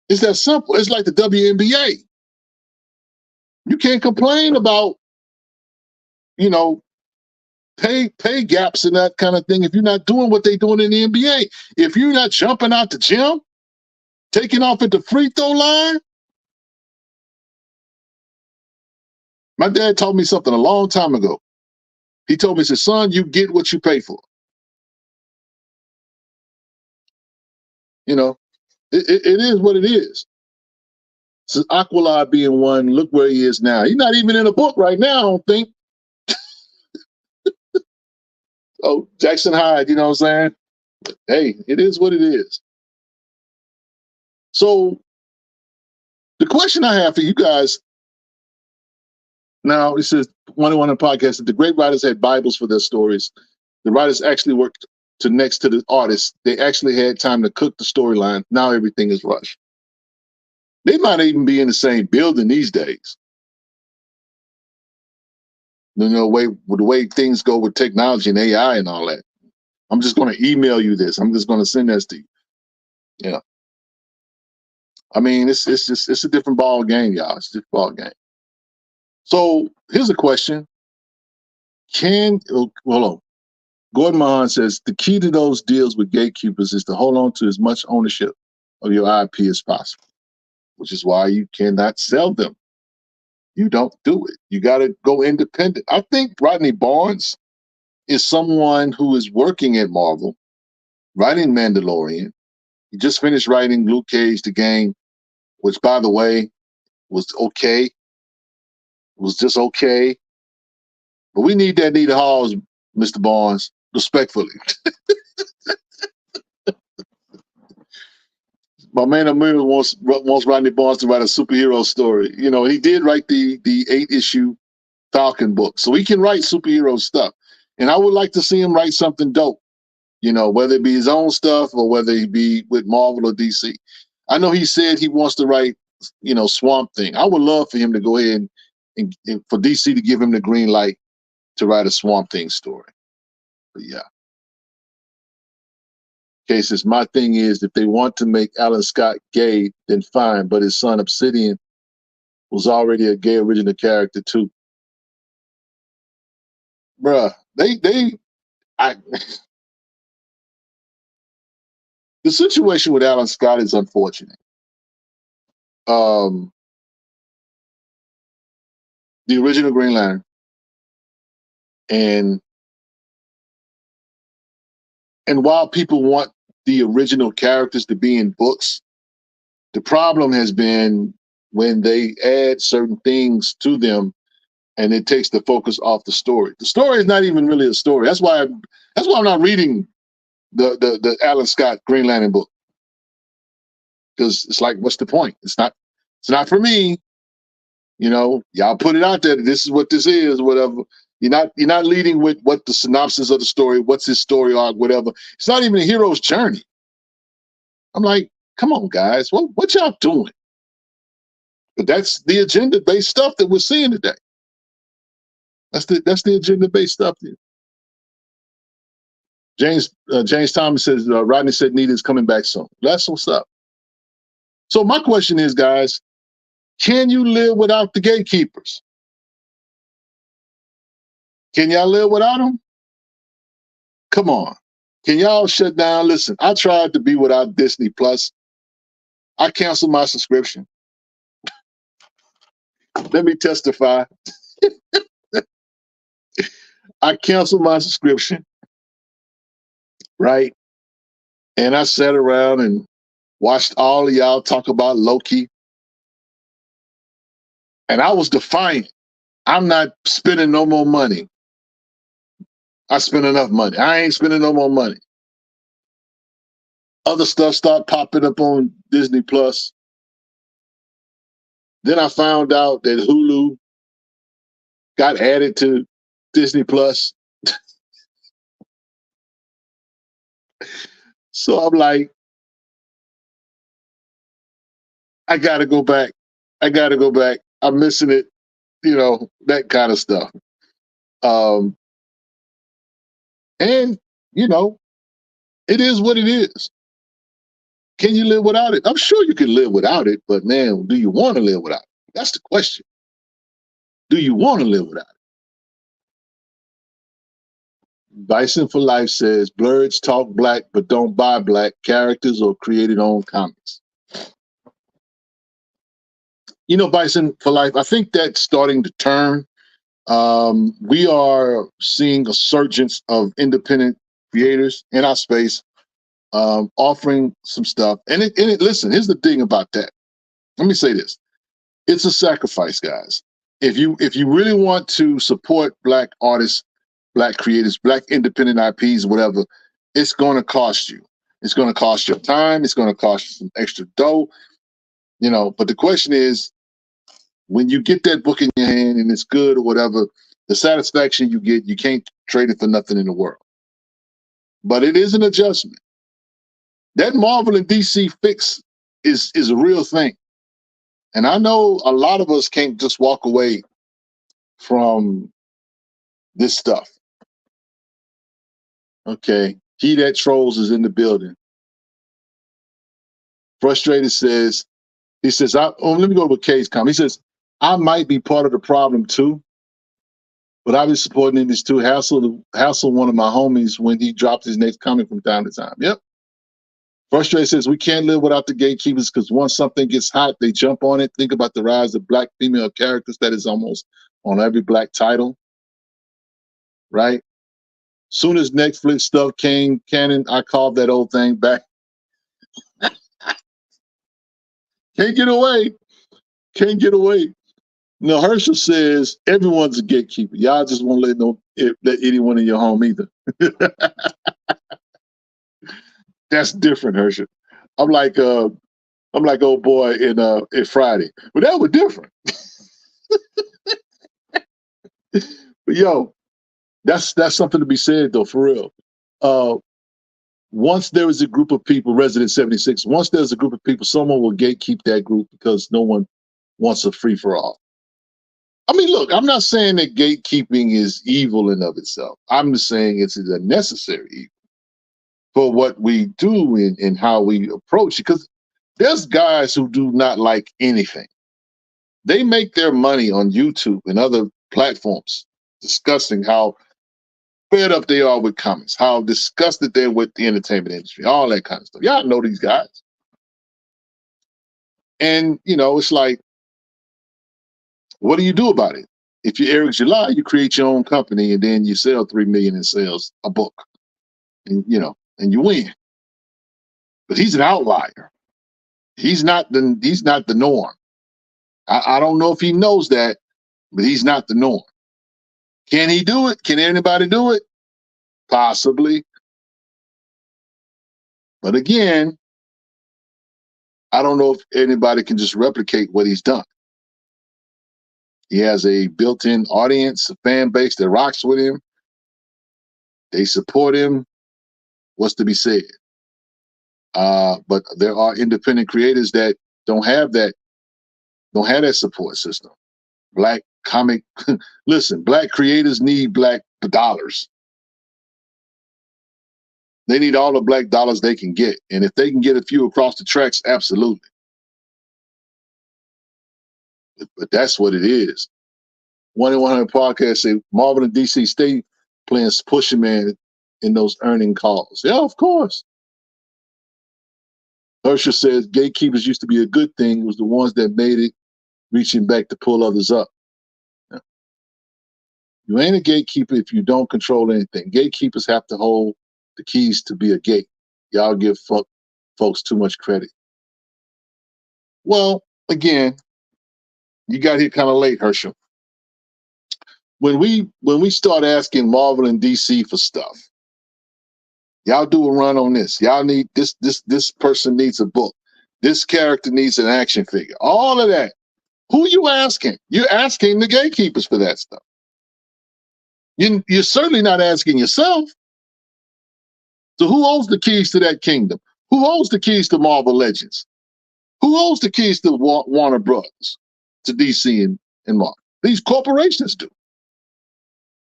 It's that simple. It's like the WNBA. You can't complain about, you know, pay gaps and that kind of thing if you're not doing what they're doing in the NBA. If you're not jumping out the gym, taking off at the free throw line. My dad told me something a long time ago. He told me, he said, son, you get what you pay for. You know, it is what it is. So Aqualad being one, look where he is now. He's not even in a book right now, I don't think. Oh, Jackson Hyde, you know what I'm saying? Hey, it is what it is. So the question I have for you guys now, it says, one on the podcast, that the great writers had Bibles for their stories. The writers actually worked to next to the artists. They actually had time to cook the storyline. Now everything is rushed. They might even be in the same building these days. You know, the way things go with technology and AI and all that. I'm just going to email you this. I'm just going to send this to you. Yeah. I mean, it's a different ball game, y'all. It's a different ball game. So here's a question. Hold on. Gordon Mahan says, the key to those deals with gatekeepers is to hold on to as much ownership of your IP as possible, which is why you cannot sell them. You don't do it. You got to go independent. I think Rodney Barnes is someone who is working at Marvel, writing Mandalorian. He just finished writing Luke Cage, the game, which, by the way, was okay. It was just okay. But we need that Nita Halls, Mr. Barnes, respectfully. My man Amir wants Rodney Barnes to write a superhero story. You know, he did write the 8-issue Falcon book, so he can write superhero stuff. And I would like to see him write something dope, you know, whether it be his own stuff or whether he be with Marvel or DC. I know he said he wants to write, you know, Swamp Thing. I would love for him to go ahead and for DC to give him the green light to write a Swamp Thing story. But yeah. Cases, my thing is, if they want to make Alan Scott gay, then fine. But his son Obsidian was already a gay original character too. Bruh, the situation with Alan Scott is unfortunate. The original Green Lantern and while people want the original characters to be in books, the problem has been when they add certain things to them and it takes the focus off the story. The story is not even really a story. That's why I'm not reading the Alan Scott Green Lantern book. Because it's like, what's the point? It's not for me. You know, y'all put it out there. This is what this is, whatever. You're not leading with what the synopsis of the story, what's his story arc, whatever. It's not even a hero's journey. I'm like, come on, guys, what y'all doing? But that's the agenda-based stuff that we're seeing today. That's the agenda-based stuff. James Thomas says, Rodney said Nita is coming back soon. That's what's up. So my question is, guys, can you live without the gatekeepers? Can y'all live without them? Come on. Can y'all shut down? Listen, I tried to be without Disney Plus. I canceled my subscription. Let me testify. I canceled my subscription, right? And I sat around and watched all of y'all talk about Loki. And I was defiant. I'm not spending no more money. I spent enough money. I ain't spending no more money. Other stuff started popping up on Disney Plus. Then I found out that Hulu got added to Disney Plus. So I'm like, I gotta go back. I'm missing it, you know, that kind of stuff. And, you know, It is what it is. Can you live without it? I'm sure you can live without it, but man, do you want to live without it? That's the question. Do you want to live without it? Bison For Life says, blurs talk black, but don't buy black characters or created own comics. You know, Bison For Life, I think that's starting to turn. We are seeing a surgence of independent creators in our space, offering some stuff. And listen, here's the thing about that. Let me say this. It's a sacrifice, guys. If you really want to support black artists, black creators, black independent IPs, whatever, it's going to cost you. It's going to cost your time. It's going to cost you some extra dough, you know. But the question is, when you get that book in your hand and it's good or whatever, the satisfaction you get, you can't trade it for nothing in the world. But it is an adjustment. That Marvel and DC fix is a real thing. And I know a lot of us can't just walk away from this stuff. Okay. He that trolls is in the building. Frustrated says, let me go with K's comment. He says, I might be part of the problem too, but I've been supporting these two. Hassle one of my homies when he drops his next comic from time to time. Yep. Frustrated says, we can't live without the gatekeepers because once something gets hot, they jump on it. Think about the rise of black female characters that is almost on every black title, right? Soon as Netflix stuff came, Canon, I called that old thing back. Can't get away. Can't get away. No, Herschel says everyone's a gatekeeper. Y'all just won't let anyone in your home either. That's different, Herschel. I'm like old boy in Friday. But that was different. But yo, that's something to be said though, for real. Once there is a group of people, Resident 76, once there's a group of people, someone will gatekeep that group because no one wants a free-for-all. I mean, look, I'm not saying that gatekeeping is evil in of itself. I'm just saying it's a necessary evil for what we do and how we approach it. Because there's guys who do not like anything. They make their money on YouTube and other platforms discussing how fed up they are with comics, how disgusted they're with the entertainment industry, all that kind of stuff. Y'all know these guys. And, you know, it's like, what do you do about it? If you're Eric July, you create your own company and then you sell 3 million in sales a book, and you know, and you win. But he's an outlier. He's not the norm. I don't know if he knows that, but he's not the norm. Can he do it? Can anybody do it? Possibly. But again, I don't know if anybody can just replicate what he's done. He has a built-in audience, a fan base that rocks with him. They support him. What's to be said? But there are independent creators that don't have that support system. Black comic, listen, black creators need black dollars. They need all the black dollars they can get. And if they can get a few across the tracks, absolutely. But that's what it is. 1 in 100 podcast say Marvel and DC stay playing pusher man in those earning calls. Yeah, of course. Herschel says gatekeepers used to be a good thing. It was the ones that made it, reaching back to pull others up. Yeah. You ain't a gatekeeper if you don't control anything. Gatekeepers have to hold the keys to be a gate. Y'all give folks too much credit. Well, again, you got here kind of late, Herschel. When we start asking Marvel and DC for stuff, y'all do a run on this. Y'all need this person needs a book. This character needs an action figure. All of that. Who you asking? You're asking the gatekeepers for that stuff. You're certainly not asking yourself. So who owns the keys to that kingdom? Who owns the keys to Marvel Legends? Who owns the keys to Warner Brothers, to DC and Marvel? These corporations do.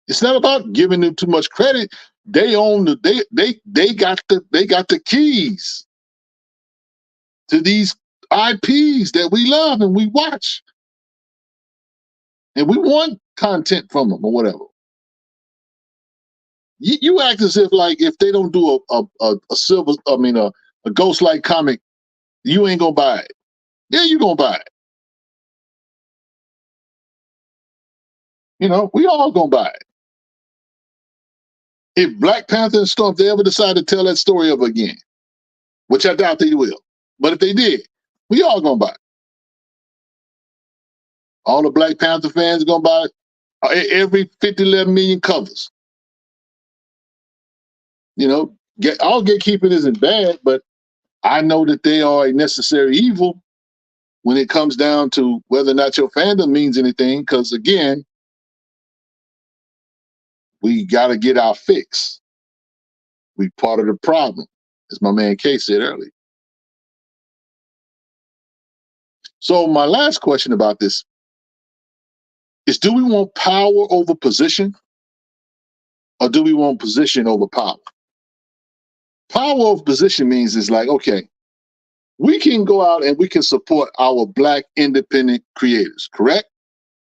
It's not about giving them too much credit. they own they got the keys to these IPs that we love and we watch, and we want content from them or whatever. You act as if like if they don't do a ghost like comic, you ain't gonna buy it. Yeah, you gonna buy it. You know, we all gonna buy it. If Black Panther and Storm, if they ever decide to tell that story ever again, which I doubt they will, but if they did, we all gonna buy it. All the Black Panther fans are gonna buy it. Every 11 million covers. You know, all gatekeeping isn't bad, but I know that they are a necessary evil when it comes down to whether or not your fandom means anything. Because again, we got to get our fix. We part of the problem, as my man K said earlier. So my last question about this is, do we want power over position, or do we want position over power? Power over position means it's like, okay, we can go out and we can support our Black independent creators, correct?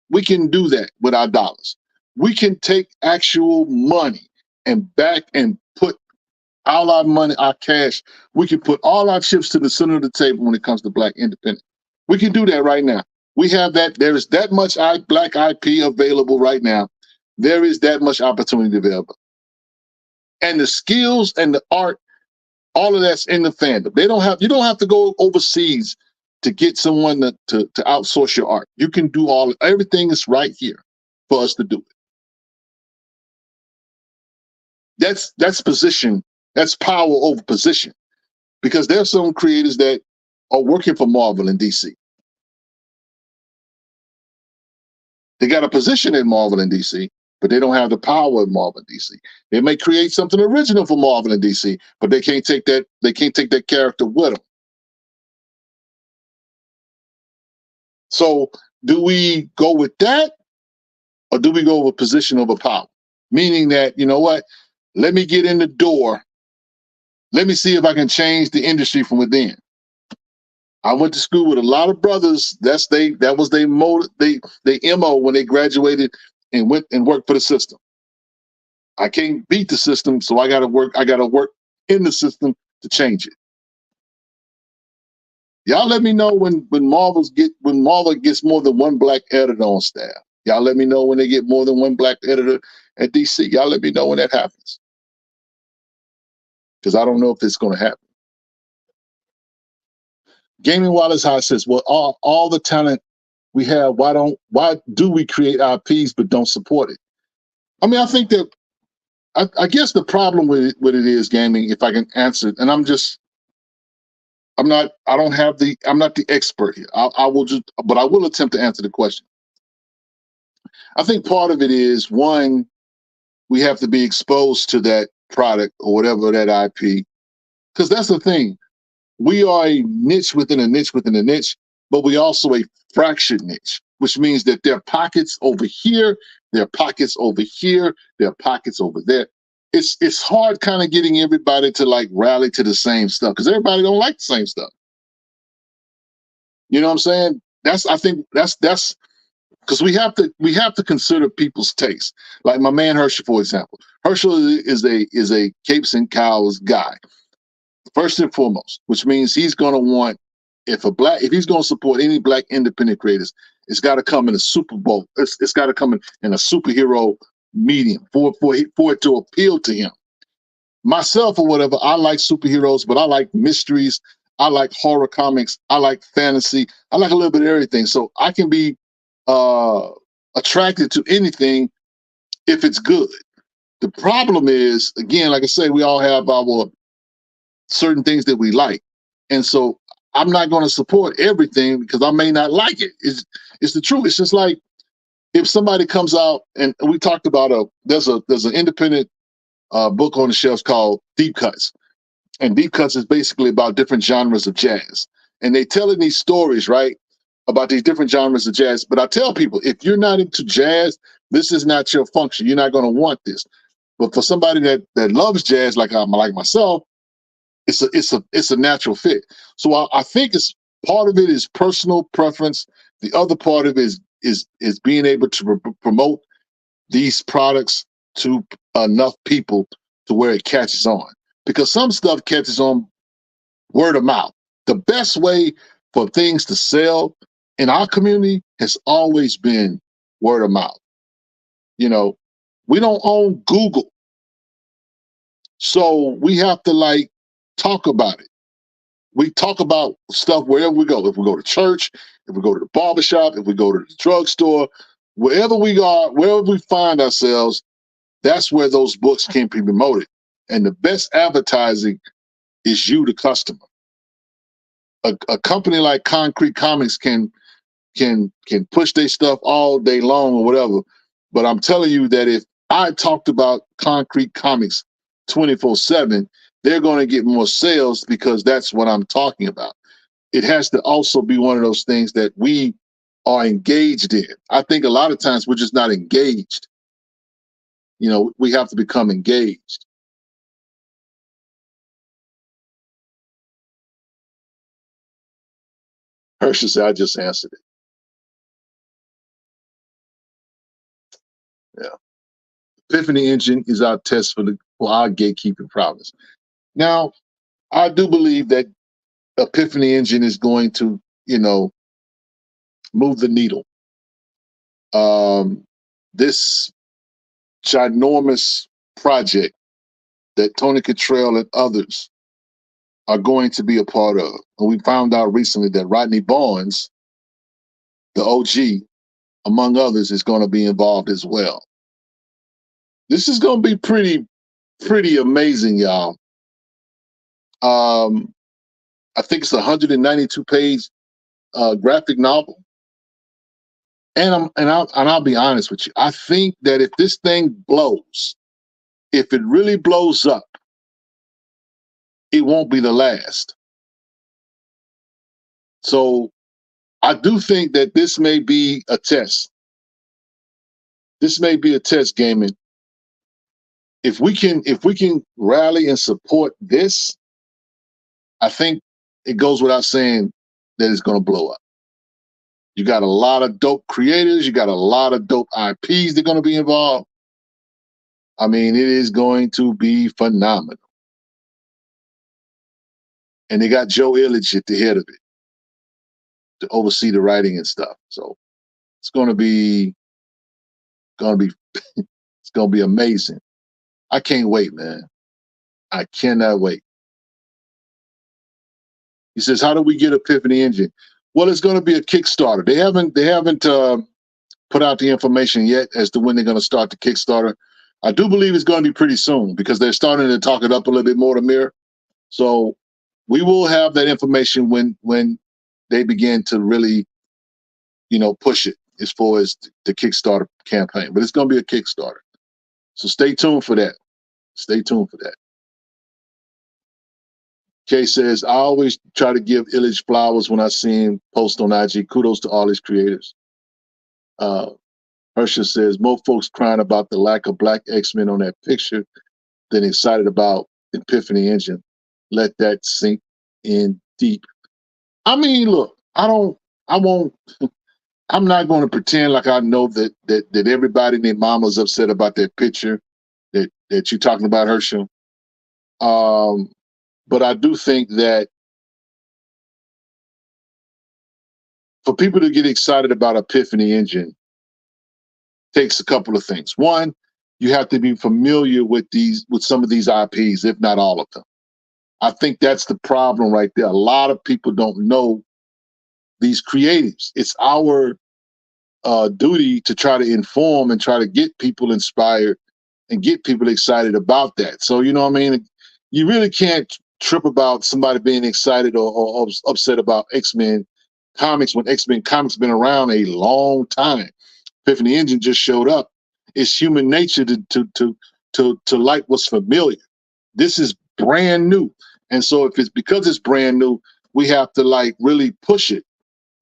We can do that with our dollars. We can take actual money and back and put all our money, our cash, we can put all our chips to the center of the table when it comes to Black independent. We can do that right now. We have that. There is that much Black IP available right now. There is that much opportunity available. And the skills and the art, all of that's in the fandom. You don't have to go overseas to get someone to outsource your art. You can do everything is right here for us to do it. That's position. That's power over position. Because there's some creators that are working for Marvel and DC. They got a position in Marvel and DC, but they don't have the power in Marvel and DC. They may create something original for Marvel and DC, but they can't take that. They can't take that character with them. So, do we go with that, or do we go with position over power? Meaning that, you know what? Let me get in the door. Let me see if I can change the industry from within. I went to school with a lot of brothers. That was their MO when they graduated and went and worked for the system. I can't beat the system, so I gotta work in the system to change it. Y'all let me know when Marvel gets more than one Black editor on staff. Y'all let me know when they get more than one Black editor at DC. Y'all let me know when that happens. Because I don't know if it's gonna happen. Gaming Wallace High says, well, all the talent we have, why do we create IPs but don't support it? I mean, I think that I guess the problem with it is, gaming, if I can answer it, and I'm not the expert here. But I will attempt to answer the question. I think part of it is, one, we have to be exposed to that product or whatever that IP, because that's the thing. We are a niche within a niche within a niche, but we also a fractured niche, which means that there are pockets over here, there are pockets over here, there are pockets over there. It's hard kind of getting everybody to like rally to the same stuff, because everybody don't like the same stuff. You know what I'm saying? I think that's because we have to consider people's taste. Like my man Herschel, for example. Herschel is a capes and cows guy. First and foremost, which means he's going to want, if he's going to support any Black independent creators, it's got to come in a Super Bowl. It's got to come in a superhero medium for it to appeal to him. Myself or whatever, I like superheroes, but I like mysteries. I like horror comics. I like fantasy. I like a little bit of everything. So I can be attracted to anything if it's good. The problem is, again, like I say, we all have our certain things that we like. And so I'm not going to support everything because I may not like it. It's the truth. It's just like if somebody comes out, and we talked about there's an independent book on the shelves called Deep Cuts. And Deep Cuts is basically about different genres of jazz. And they telling these stories, right, about these different genres of jazz. But I tell people, if you're not into jazz, this is not your function. You're not going to want this. But for somebody that loves jazz like myself, it's a natural fit. So I think it's part of it is personal preference. The other part of it is being able to promote these products to enough people to where it catches on. Because some stuff catches on word of mouth. The best way for things to sell in our community has always been word of mouth. You know, we don't own Google. So we have to like talk about it. We talk about stuff wherever we go. If we go to church, if we go to the barbershop, if we go to the drugstore, wherever we are, wherever we find ourselves, that's where those books can be promoted. And the best advertising is you, the customer. A company like Concrete Comics can push their stuff all day long or whatever. But I'm telling you that if I talked about Concrete Comics 24/7, they're going to get more sales because that's what I'm talking about. It has to also be one of those things that we are engaged in. I think a lot of times we're just not engaged. You know, we have to become engaged. Herschel said, I just answered it. Yeah. Epiphany Engine is our test for our gatekeeping problems. Now, I do believe that Epiphany Engine is going to, you know, move the needle. This ginormous project that Tony Cottrell and others are going to be a part of. And we found out recently that Rodney Barnes, the OG, among others, is going to be involved as well. This is going to be pretty amazing, y'all. I think it's a 192-page graphic novel. And I'll be honest with you. I think that if this thing blows, if it really blows up, it won't be the last. So I do think that this may be a test. This may be a test, gaming. If we can rally and support this, I think it goes without saying that it's going to blow up. You got a lot of dope creators. You got a lot of dope IPs that are going to be involved. I mean, it is going to be phenomenal. And they got Joe Illich at the head of it to oversee the writing and stuff. So it's going to be it's going to be amazing. I can't wait, man. I cannot wait. He says, how do we get Epiphany Engine? Well, it's going to be a Kickstarter. They haven't put out the information yet as to when they're going to start the Kickstarter. I do believe it's going to be pretty soon because they're starting to talk it up a little bit more to Mir. So we will have that information when they begin to really, you know, push it as far as the Kickstarter campaign. But it's going to be a Kickstarter. So stay tuned for that. Stay tuned for that. Kay says, I always try to give Illich flowers when I see him post on IG. Kudos to all his creators. Herschel says, more folks crying about the lack of Black X-Men on that picture than excited about Epiphany Engine. Let that sink in deep. I mean, look, I'm not going to pretend like I know that everybody and their mama's upset about that picture that you're talking about, Herschel. But I do think that for people to get excited about Epiphany Engine takes a couple of things. One, you have to be familiar with some of these IPs, if not all of them. I think that's the problem right there. A lot of people don't know these creatives. It's our duty to try to inform and try to get people inspired and get people excited about that. So, you know what I mean? You really can't trip about somebody being excited or upset about X-Men comics when X-Men comics been around a long time. Epiphany Engine just showed up. It's human nature to like what's familiar. This is brand new. And so if it's because it's brand new, we have to like really push it.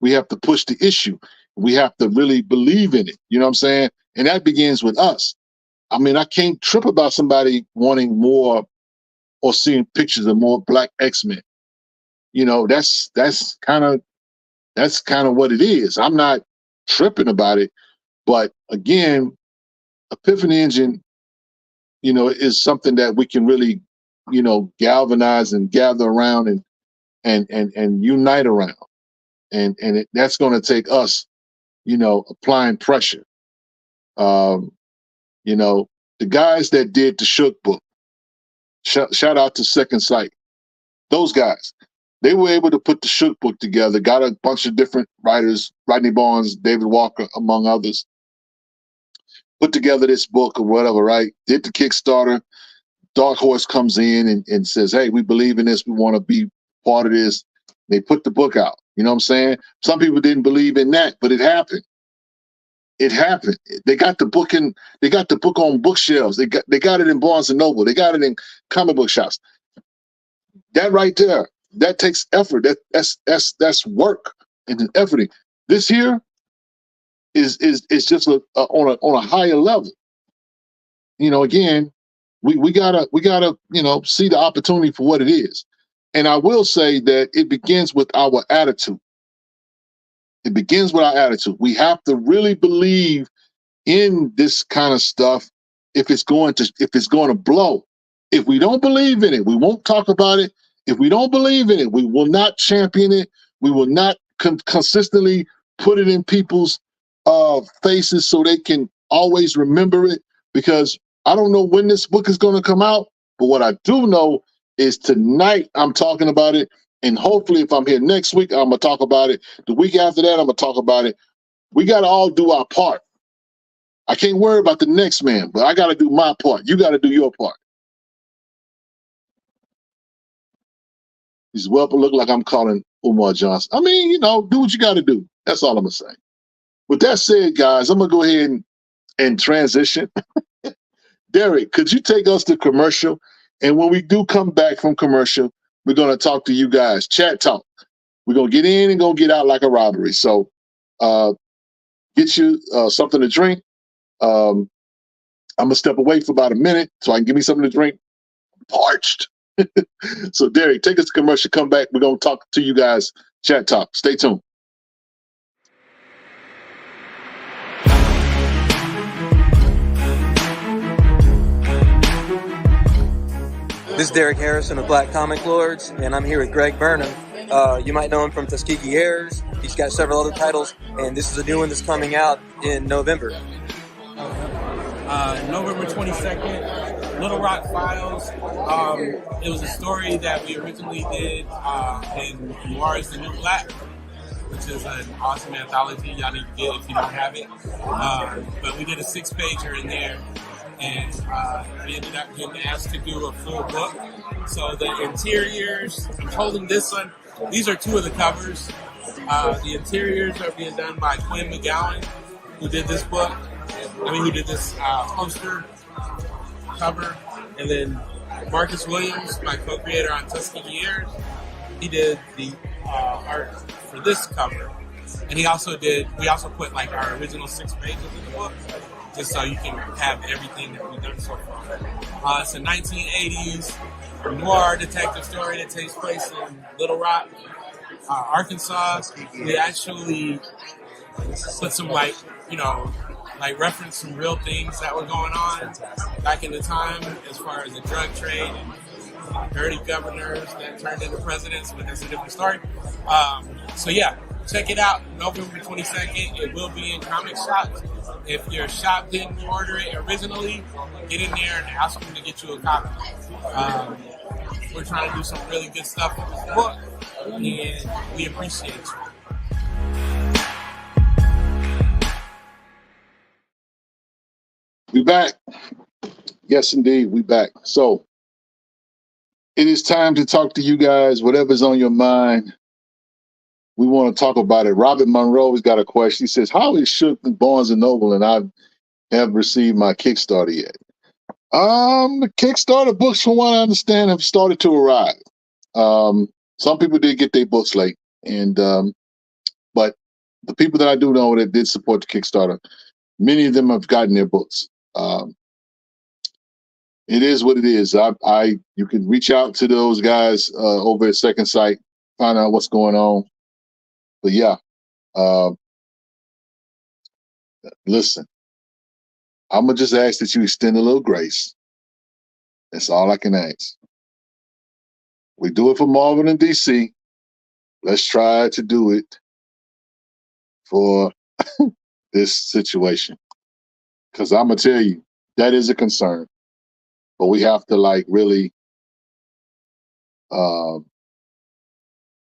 We have to push the issue. We have to really believe in it. You know what I'm saying? And that begins with us. I mean, I can't trip about somebody wanting more or seeing pictures of more Black X-Men. You know, that's kind of what it is. I'm not tripping about it, but again, Epiphany Engine, you know, is something that we can really, you know, galvanize and gather around and unite around, and that's going to take us, you know, applying pressure. You know, the guys that did the Shook book, shout out to Second Sight. Those guys, they were able to put the Shook book together, got a bunch of different writers, Rodney Barnes, David Walker, among others, put together this book or whatever, right? Did the Kickstarter. Dark Horse comes in and says, hey, we believe in this. We want to be part of this. They put the book out. You know what I'm saying? Some people didn't believe in that, but it happened. It happened. They got the book on bookshelves. They got it in Barnes and Noble. They got it in comic book shops. That right there, that takes effort. That's work and effort. This here is just on a higher level. You know, again, we gotta you know, see the opportunity for what it is. And I will say that it begins with our attitude. It begins with our attitude. We have to really believe in this kind of stuff if it's going to blow. If we don't believe in it, we won't talk about it. If we don't believe in it, we will not champion it. We will not consistently put it in people's faces so they can always remember it. Because I don't know when this book is going to come out, but what I do know is tonight I'm talking about it. And hopefully if I'm here next week, I'm going to talk about it. The week after that, I'm going to talk about it. We got to all do our part. I can't worry about the next man, but I got to do my part. You got to do your part. These whelper look like I'm calling Umar Johnson. I mean, you know, do what you got to do. That's all I'm going to say. With that said, guys, I'm going to go ahead and transition. Derek, could you take us to commercial? And when we do come back from commercial, we're going to talk to you guys. Chat talk. We're going to get in and going to get out like a robbery. So get you something to drink. I'm going to step away for about a minute so I can give me something to drink. Parched. So, Derek, take us to commercial. Come back. We're going to talk to you guys. Chat talk. Stay tuned. This is Derek Harrison of Black Comic Lords, and I'm here with Greg Burnham. You might know him from Tuskegee Airs. He's got several other titles, and this is a new one that's coming out in November. November 22nd, Little Rock Files. It was a story that we originally did in Noir's The New Black, which is an awesome anthology y'all need to get if you don't have it. But we did a 6-pager in there. And we ended up getting asked to do a full book. So the interiors, I'm holding this one. These are 2 of the covers. The interiors are being done by Quinn McGowan, who did this book. Who did this poster cover. And then Marcus Williams, my co-creator on Tuskegee Airs, he did the art for this cover. And we also put like our original 6 pages in the book, just so you can have everything that we've done so far. It's a 1980s noir detective story that takes place in Little Rock, Arkansas. We actually put some reference some real things that were going on back in the time as far as the drug trade and dirty governors that turned into presidents, but that's a different story. So yeah, check it out, November 22nd. It will be in comic shops. If your shop didn't order it originally, get in there and ask them to get you a copy. We're trying to do some really good stuff with this book, and we appreciate you. We back. Yes, indeed, we back. So it is time to talk to you guys, whatever's on your mind. We want to talk about it. Robert Monroe has got a question. He says, how is Shook and Barnes and Noble and I haven't received my Kickstarter yet? The Kickstarter books, from what I understand, have started to arrive. Some people did get their books late, and but the people that I do know that did support the Kickstarter, many of them have gotten their books. It is what it is. You can reach out to those guys over at Second Sight, find out what's going on. But yeah, listen, I'm gonna just ask that you extend a little grace. That's all I can ask. We do it for Marvel and DC. Let's try to do it for this situation. Because I'm gonna tell you, that is a concern. But we have to really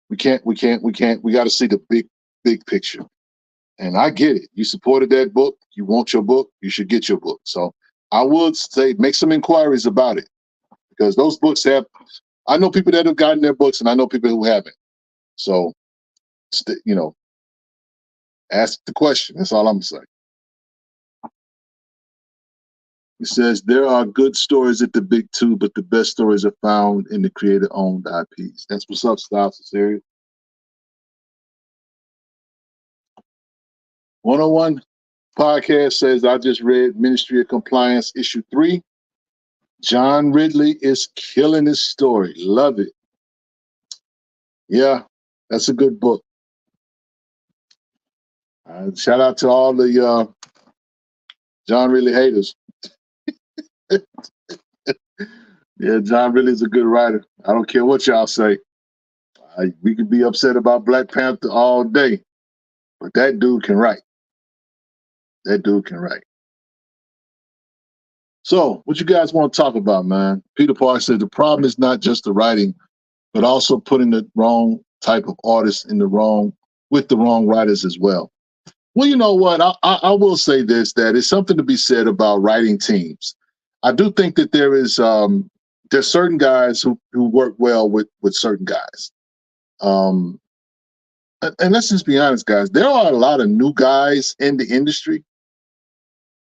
we got to see the big picture. And I get it. You supported that book. You want your book. You should get your book. So I would say make some inquiries about it, because those books I know people that have gotten their books, and I know people who haven't. So, ask the question. That's all I'm saying. It says there are good stories at the big two, but the best stories are found in the creator-owned IPs. That's what's up, Styles Series. 101 podcast says, I just read Ministry of Compliance issue 3. John Ridley is killing his story. Love it. Yeah, that's a good book. Shout out to all the John Ridley haters. Yeah, John Ridley's a good writer. I don't care what y'all say. We could be upset about Black Panther all day, but that dude can write. That dude can write. So, what you guys want to talk about, man? Peter Park said the problem is not just the writing, but also putting the wrong type of artists with the wrong writers as well. Well, you know what? I will say this, that it's something to be said about writing teams. I do think that there's certain guys who work well with certain guys. And let's just be honest, guys, there are a lot of new guys in the industry.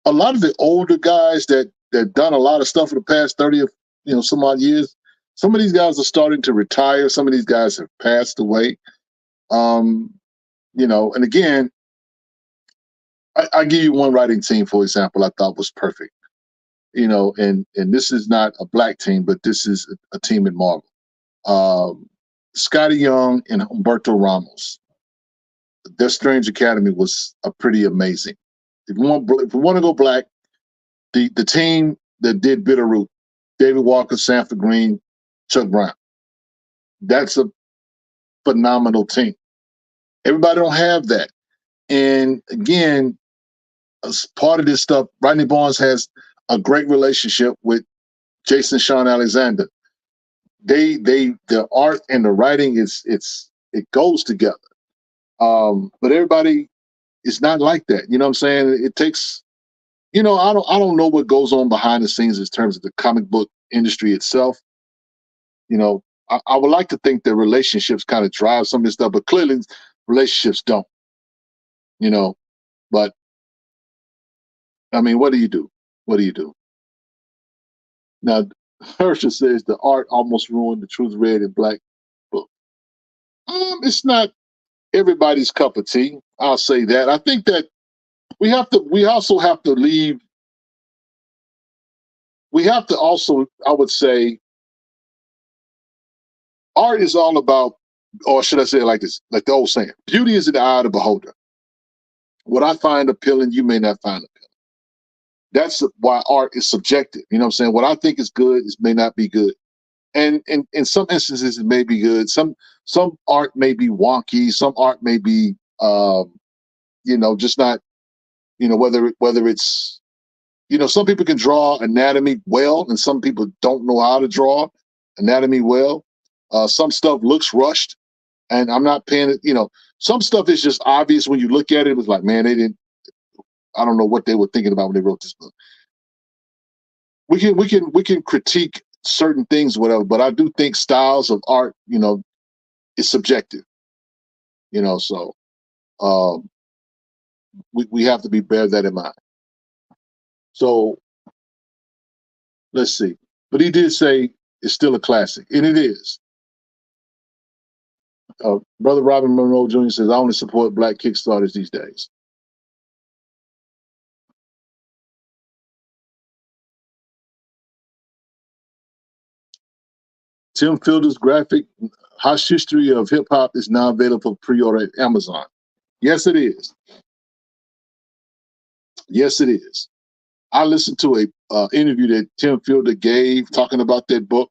A lot of the older guys that done a lot of stuff for the past 30 or some odd years, some of these guys are starting to retire. Some of these guys have passed away. And again, I give you one writing team, for example, I thought was perfect. And this is not a black team, but this is a team in Marvel. Scotty Young and Humberto Ramos. Their Strange Academy was pretty amazing. If we want to go black, the team that did Bitterroot, David Walker, Sanford Green, Chuck Brown. That's a phenomenal team. Everybody don't have that. And again, as part of this stuff, Rodney Barnes has a great relationship with Jason Sean Alexander. The art and the writing it goes together. But everybody is not like that. You know what I'm saying? It takes, I don't know what goes on behind the scenes in terms of the comic book industry itself. I would like to think that relationships kind of drive some of this stuff, but clearly relationships don't. But I mean, what do you do? What do you do? Now, Hersha says the art almost ruined the Truth Red and Black book. It's not everybody's cup of tea. I'll say that. I think that we also have to leave. We have to also, I would say, art is all about, or should I say it like this, like the old saying, beauty is in the eye of the beholder. What I find appealing, you may not find appealing. That's why art is subjective. You know what I'm saying? What I think is good may not be good. And in some instances, it may be good. Some art may be wonky. Some art may be, just not, whether it's, some people can draw anatomy well, and some people don't know how to draw anatomy well. Some stuff looks rushed, and I'm not paying it. Some stuff is just obvious when you look at it. It was like, man, I don't know what they were thinking about when they wrote this book. We can critique certain things, whatever, but I do think styles of art, is subjective. So we have to bear that in mind. So let's see. But he did say it's still a classic, and it is. Brother Robin Monroe Jr. says, I only support Black Kickstarters these days. Tim Fielder's graphic, Hush History of Hip Hop, is now available for pre-order at Amazon. Yes, it is. Yes, it is. I listened to a interview that Tim Fielder gave talking about that book,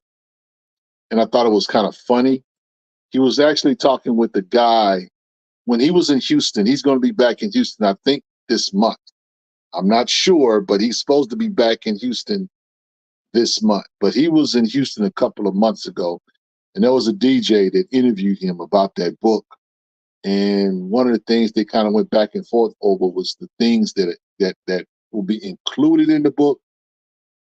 and I thought it was kind of funny. He was actually talking with the guy when he was in Houston. He's going to be back in Houston, I think, this month. I'm not sure, but he's supposed to be back in Houston this month. But he was in Houston a couple of months ago, and there was a DJ that interviewed him about that book. And one of the things they kind of went back and forth over was the things that will be included in the book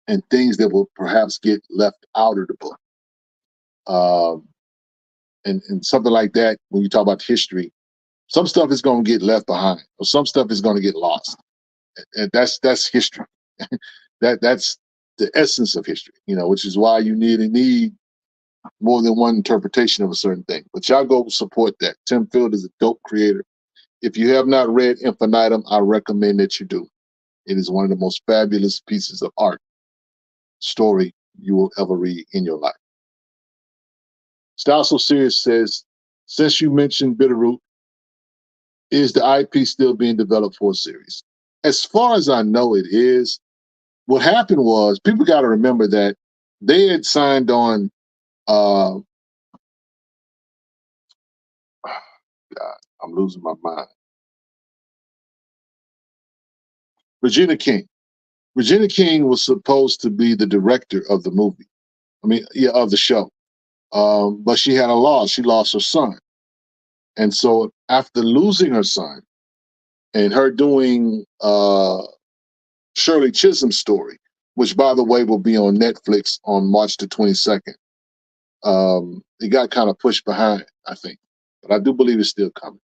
and things that will perhaps get left out of the book. And something like that, when you talk about history, some stuff is going to get left behind, or some stuff is going to get lost. And that's history. That's the essence of history, which is why you need more than one interpretation of a certain thing. But y'all go support that. Tim Field is a dope creator. If you have not read Infinitum, I recommend that you do. It is one of the most fabulous pieces of art story you will ever read in your life. Style So Serious says, since you mentioned Bitterroot, is the IP still being developed for a series? As far as I know, it is. What happened was, people got to remember that they had signed on, God, I'm losing my mind. Regina King. Regina King was supposed to be the director of the movie. Of the show. But she had a loss. She lost her son. And so after losing her son and her doing Shirley Chisholm's story, which, by the way, will be on Netflix on March the 22nd, it got kind of pushed behind, I think. But I do believe it's still coming.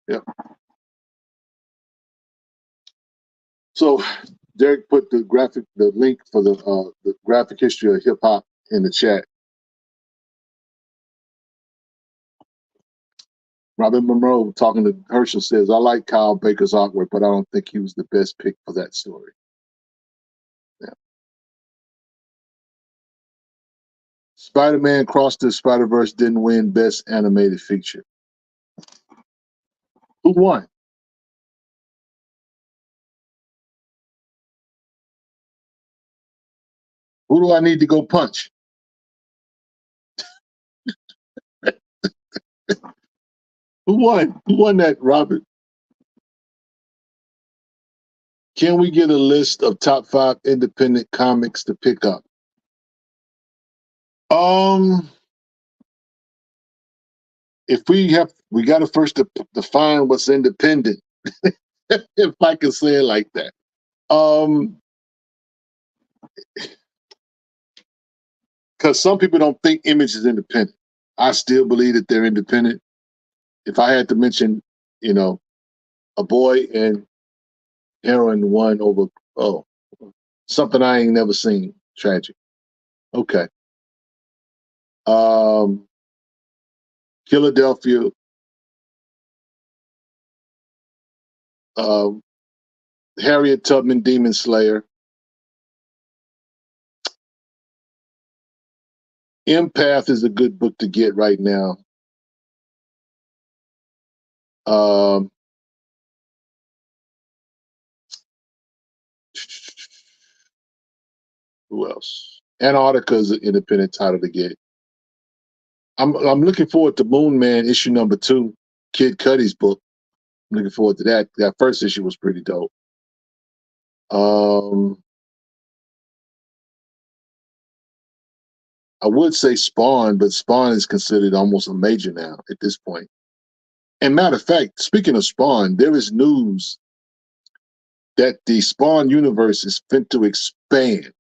Yeah. So Derek put the link for the graphic history of hip hop in the chat. Robin Monroe, talking to Herschel, says, I like Kyle Baker's artwork, but I don't think he was the best pick for that story. Yeah. Spider-Man Cross the Spider-Verse didn't win Best Animated Feature. Who won? Who do I need to go punch? Who won? Who won that, Robert? Can we get a list of top 5 independent comics to pick up? If we got to first define what's independent, if I can say it like that. Because some people don't think Image is independent. I still believe that they're independent. If I had to mention, a boy and heroin won over, something I ain't never seen. Tragic. Okay. Philadelphia. Harriet Tubman, Demon Slayer. Empath is a good book to get right now. Who else? Antarctica is an independent title to get. I'm looking forward to Moon Man issue number 2, Kid Cudi's book. I'm looking forward to that. That first issue was pretty dope. I would say Spawn, but Spawn is considered almost a major now at this point. And matter of fact, speaking of Spawn, there is news that the Spawn universe is fit to expand.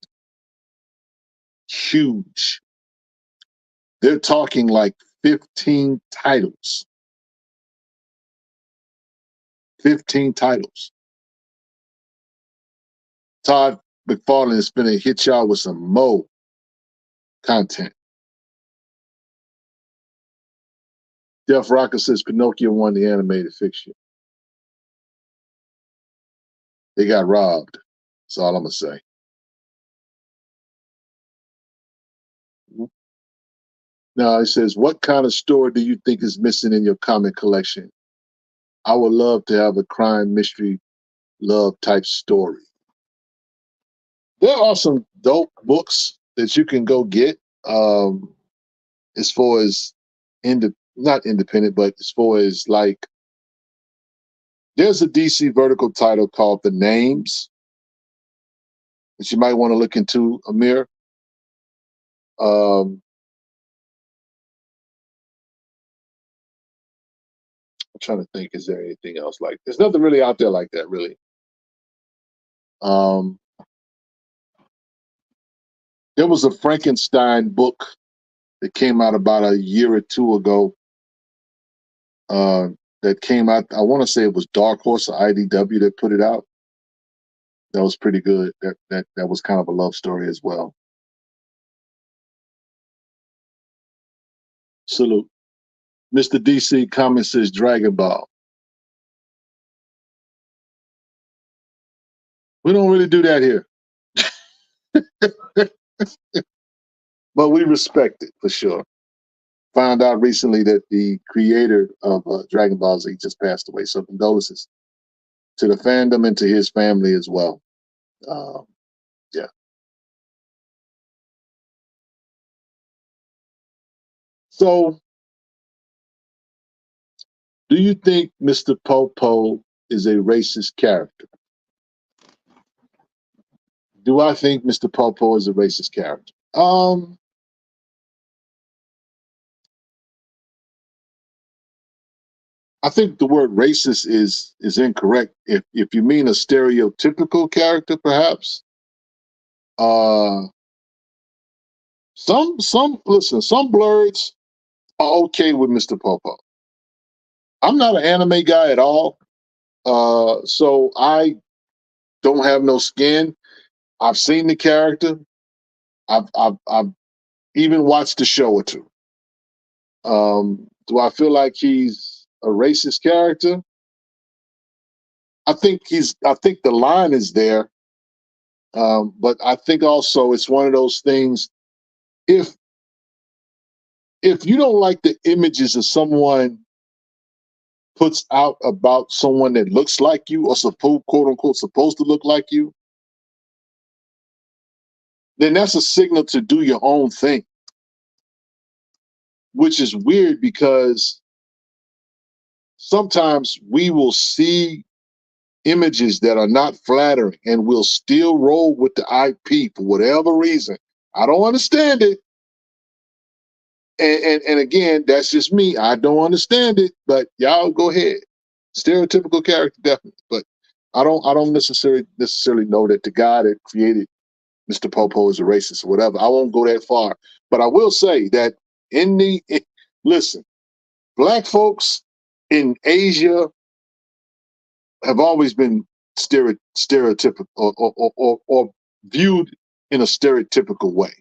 Huge. They're talking like 15 titles. 15 titles. Todd McFarlane is going to hit y'all with some more content. Def Rocker says Pinocchio won the animated fiction. They got robbed. That's all I'm gonna say. Now it says, what kind of story do you think is missing in your comic collection? I would love to have a crime mystery love type story. There are some dope books that you can go get. As far as not independent, but as far as like, there's a DC vertical title called The Names that you might want to look into, Amir. I'm trying to think, is there anything else like, there's nothing really out there like that, really. There was a Frankenstein book that came out about a year or two ago. That came out, I want to say it was Dark Horse or IDW that put it out. That was pretty good. That was kind of a love story as well. Salute. Mr. DC comment says Dragon Ball. We don't really do that here. But we respect it for sure. Found out recently that the creator of Dragon Ball Z just passed away. So condolences to the fandom and to his family as well. Yeah. So, do you think Mr. Popo is a racist character? Do I think Mr. Popo is a racist character? I think the word racist is incorrect. If you mean a stereotypical character, perhaps. Some blurs are okay with Mr. Popo. I'm not an anime guy at all, so I don't have no skin. I've seen the character. I've even watched the show or two. Do I feel like he's a racist character? I think the line is there, but I think also it's one of those things. If you don't like the images of someone puts out about someone that looks like you or quote unquote supposed to look like you, then that's a signal to do your own thing, which is weird because sometimes we will see images that are not flattering and we'll still roll with the IP for whatever reason. I don't understand it. And again, that's just me. I don't understand it, but y'all go ahead. Stereotypical character, definitely. But I don't necessarily know that the guy that created Mr. Popo is a racist or whatever. I won't go that far. But I will say that listen, black folks in Asia have always been stereotypical or viewed in a stereotypical way.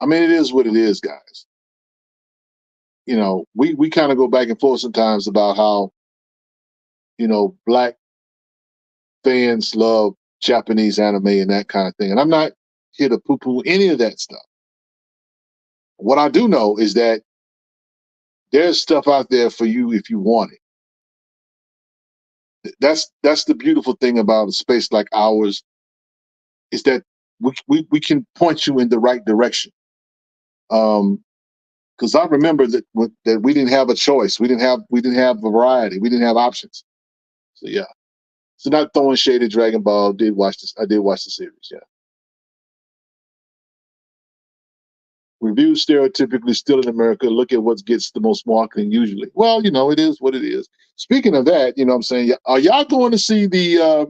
I mean, it is what it is, guys. You know, we kind of go back and forth sometimes about how, black fans love Japanese anime and that kind of thing. And I'm not here to poo-poo any of that stuff. What I do know is that there's stuff out there for you if you want it. That's the beautiful thing about a space like ours, is that we can point you in the right direction. Because I remember that we didn't have a choice. We didn't have a variety. We didn't have options. So yeah. So not throwing shade at Dragon Ball. I did watch the series. Yeah. Reviews stereotypically still in America. Look at what gets the most marketing usually. Well, it is what it is. Speaking of that, what I'm saying, are y'all going to see the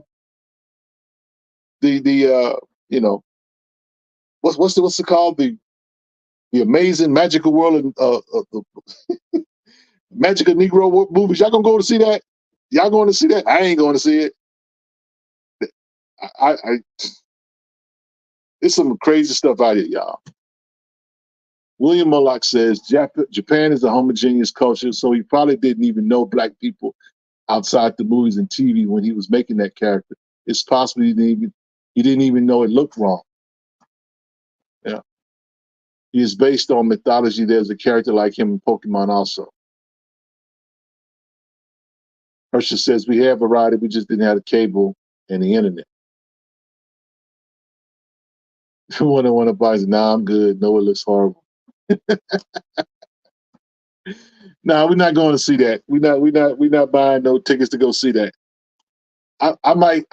what's it called, the amazing magical world of magical Negro movies? Y'all gonna go to see that? Y'all going to see that? I ain't going to see it. I There's some crazy stuff out here, y'all. William Moloch says Japan is a homogeneous culture, so he probably didn't even know black people outside the movies and TV when he was making that character. It's possible he didn't even know it looked wrong. Yeah. He is based on mythology. There's a character like him in Pokemon also. Herschel says, we have variety, we just didn't have the cable and the internet. One of the bodies, nah, I'm good. No, it looks horrible. Nah, we're not going to see that. We're not buying no tickets to go see that. I might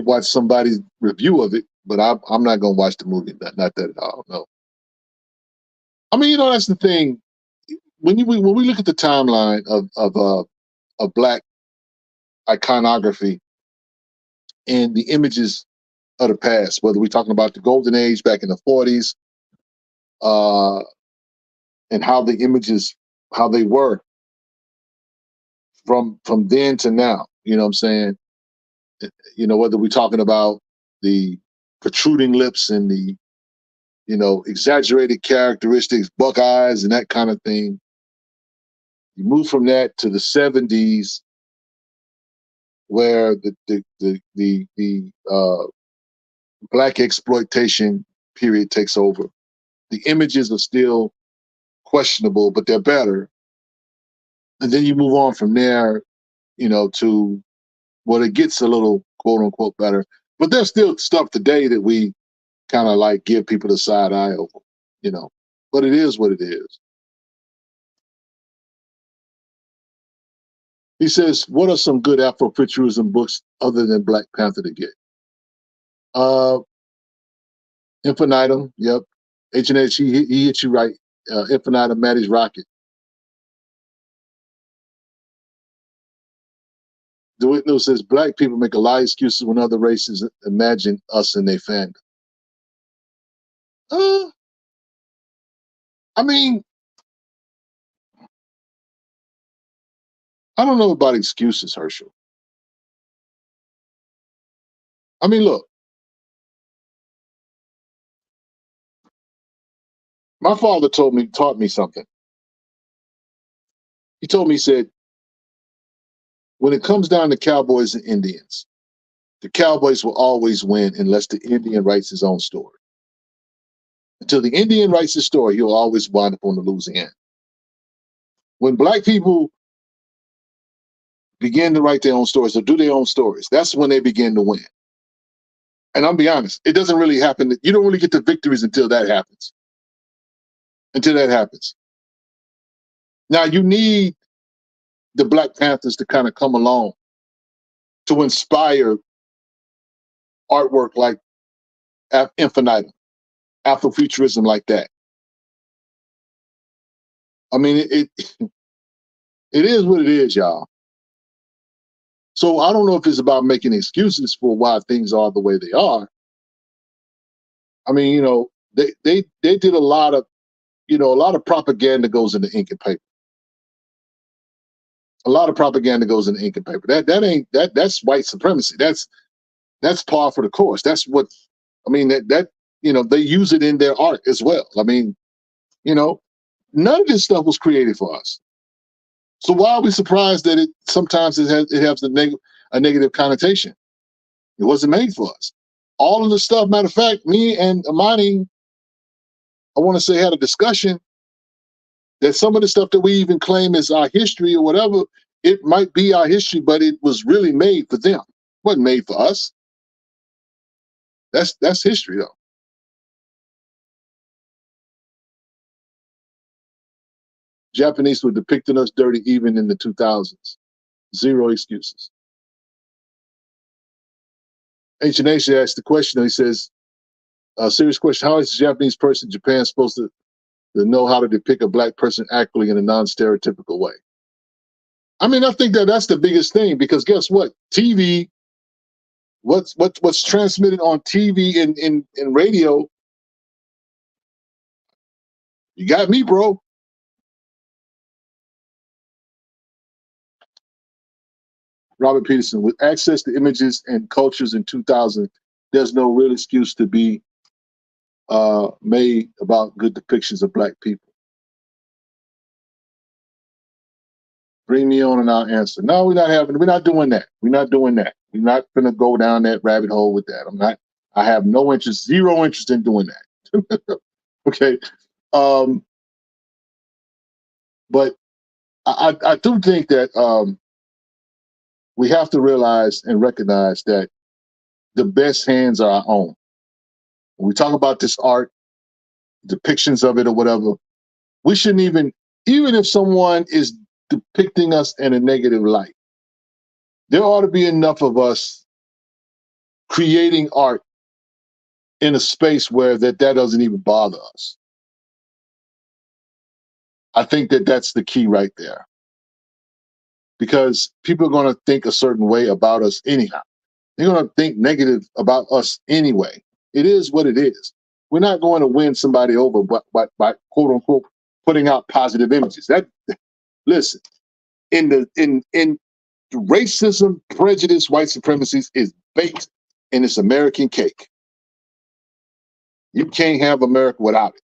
watch somebody's review of it, but I'm not going to watch the movie. Not that at all. No. I mean, that's the thing. When we look at the timeline of Black iconography and the images of the past, whether we're talking about the golden age back in the 40s, and how the images, how they were from then to now, you know what I'm saying? Whether we're talking about the protruding lips and the, exaggerated characteristics, buck eyes and that kind of thing. You move from that to the 70s, where the Black exploitation period takes over. The images are still questionable, but they're better. And then you move on from there, to it gets a little quote unquote better. But there's still stuff today that we kind of like give people the side eye over, But it is what it is. He says, what are some good Afrofuturism books other than Black Panther to get? Infinitum, yep. H&H, he hit you right. Infinitum, Maddie's Rocket. The Witness says, Black people make a lot of excuses when other races imagine us in their fandom. I mean, I don't know about excuses, Herschel. I mean, look. My father taught me something. He told me, he said, when it comes down to cowboys and Indians, the cowboys will always win unless the Indian writes his own story. Until the Indian writes his story, he'll always wind up on the losing end. When Black people begin to write their own stories or do their own stories, that's when they begin to win. And I'll be honest, it doesn't really happen. You don't really get the victories until that happens. Now, you need the Black Panthers to kind of come along to inspire artwork like Infinitum, Afrofuturism like that. I mean, it is what it is, y'all. So I don't know if it's about making excuses for why things are the way they are. I mean, they did a lot of propaganda goes into ink and paper. A lot of propaganda goes into ink and paper. That's white supremacy. That's par for the course. That's what I mean. That they use it in their art as well. I mean, none of this stuff was created for us. So why are we surprised that sometimes it has a negative connotation? It wasn't made for us. All of the stuff, matter of fact, me and Amani, I want to say, had a discussion that some of the stuff that we even claim as our history or whatever, it might be our history, but it was really made for them. It wasn't made for us. That's history, though. Japanese were depicting us dirty even in the 2000s. Zero excuses. Ancient Asia asked the question, he says, a serious question, how is a Japanese person in Japan supposed to know how to depict a Black person accurately in a non-stereotypical way? I mean, I think that's the biggest thing, because guess what? TV, what's transmitted on TV and radio, you got me, bro. Robert Peterson, with access to images and cultures in 2000, there's no real excuse to be made about good depictions of Black people. Bring me on and I'll answer. No, we're not doing that. We're not doing that. We're not going to go down that rabbit hole with that. I have no interest, zero interest in doing that. Okay. But I do think that we have to realize and recognize that the best hands are our own. When we talk about this art, depictions of it or whatever, we shouldn't even if someone is depicting us in a negative light, there ought to be enough of us creating art in a space where that doesn't even bother us. I think that that's the key right there. Because people are going to think a certain way about us anyhow. They're going to think negative about us anyway. It is what it is. We're not going to win somebody over by quote unquote putting out positive images. Listen, in racism, prejudice, white supremacy is baked in this American cake. You can't have America without it.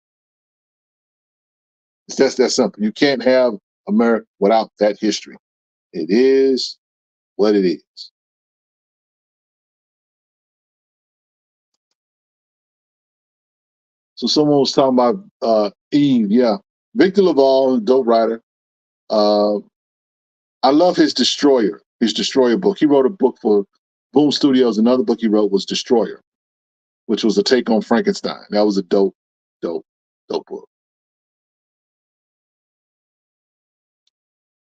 It's just that simple. You can't have America without that history. It is what it is. So someone was talking about Eve, yeah. Victor Laval, dope writer. I love his Destroyer book. He wrote a book for Boom Studios. Another book he wrote was Destroyer, which was a take on Frankenstein. That was a dope book.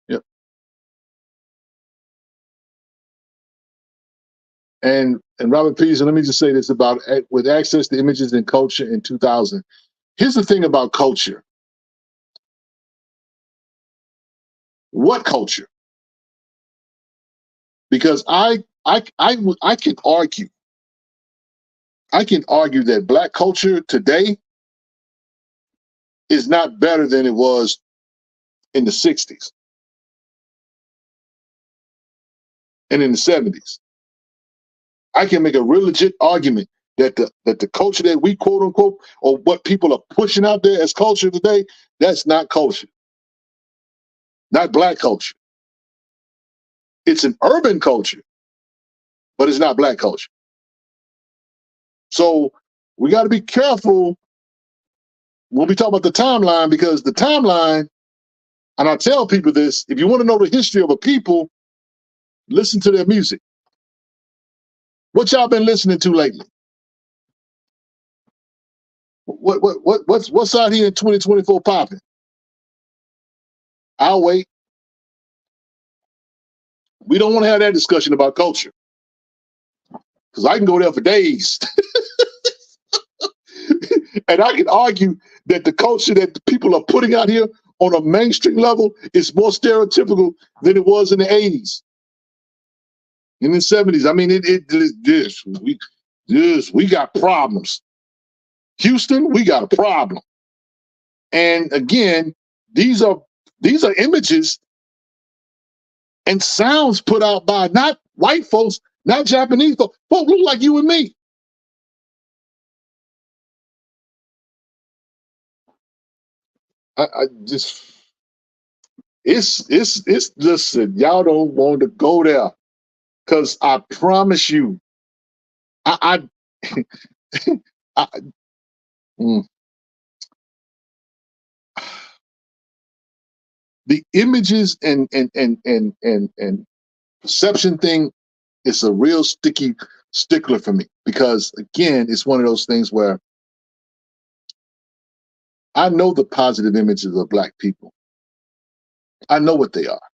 Yep. And Robert Peterson, let me just say this about with access to images and culture in 2000. Here's the thing about culture. What culture? Because I can argue. I can argue that Black culture today is not better than it was in the 60s and in the 70s. I can make a real legit argument that the culture that we quote unquote, or what people are pushing out there as culture today, that's not culture. Not Black culture. It's an urban culture, but it's not Black culture. So we got to be careful when we talk about the timeline, because the timeline, and I tell people this, if you want to know the history of a people, listen to their music. What y'all been listening to lately? What's out here in 2024 popping? I'll wait. We don't want to have that discussion about culture, because I can go there for days. And I can argue that the culture that the people are putting out here on a mainstream level is more stereotypical than it was in the 80s. In the 70s. I mean, we got problems. Houston, we got a problem. And again, these are images and sounds put out by not white folks, not Japanese folks. Folks look like you and me. I just, it's listen, y'all don't want to go there, because I promise you, I the images and perception thing is a real stickler for me, because again, it's one of those things where I know the positive images of Black people. I know what they are,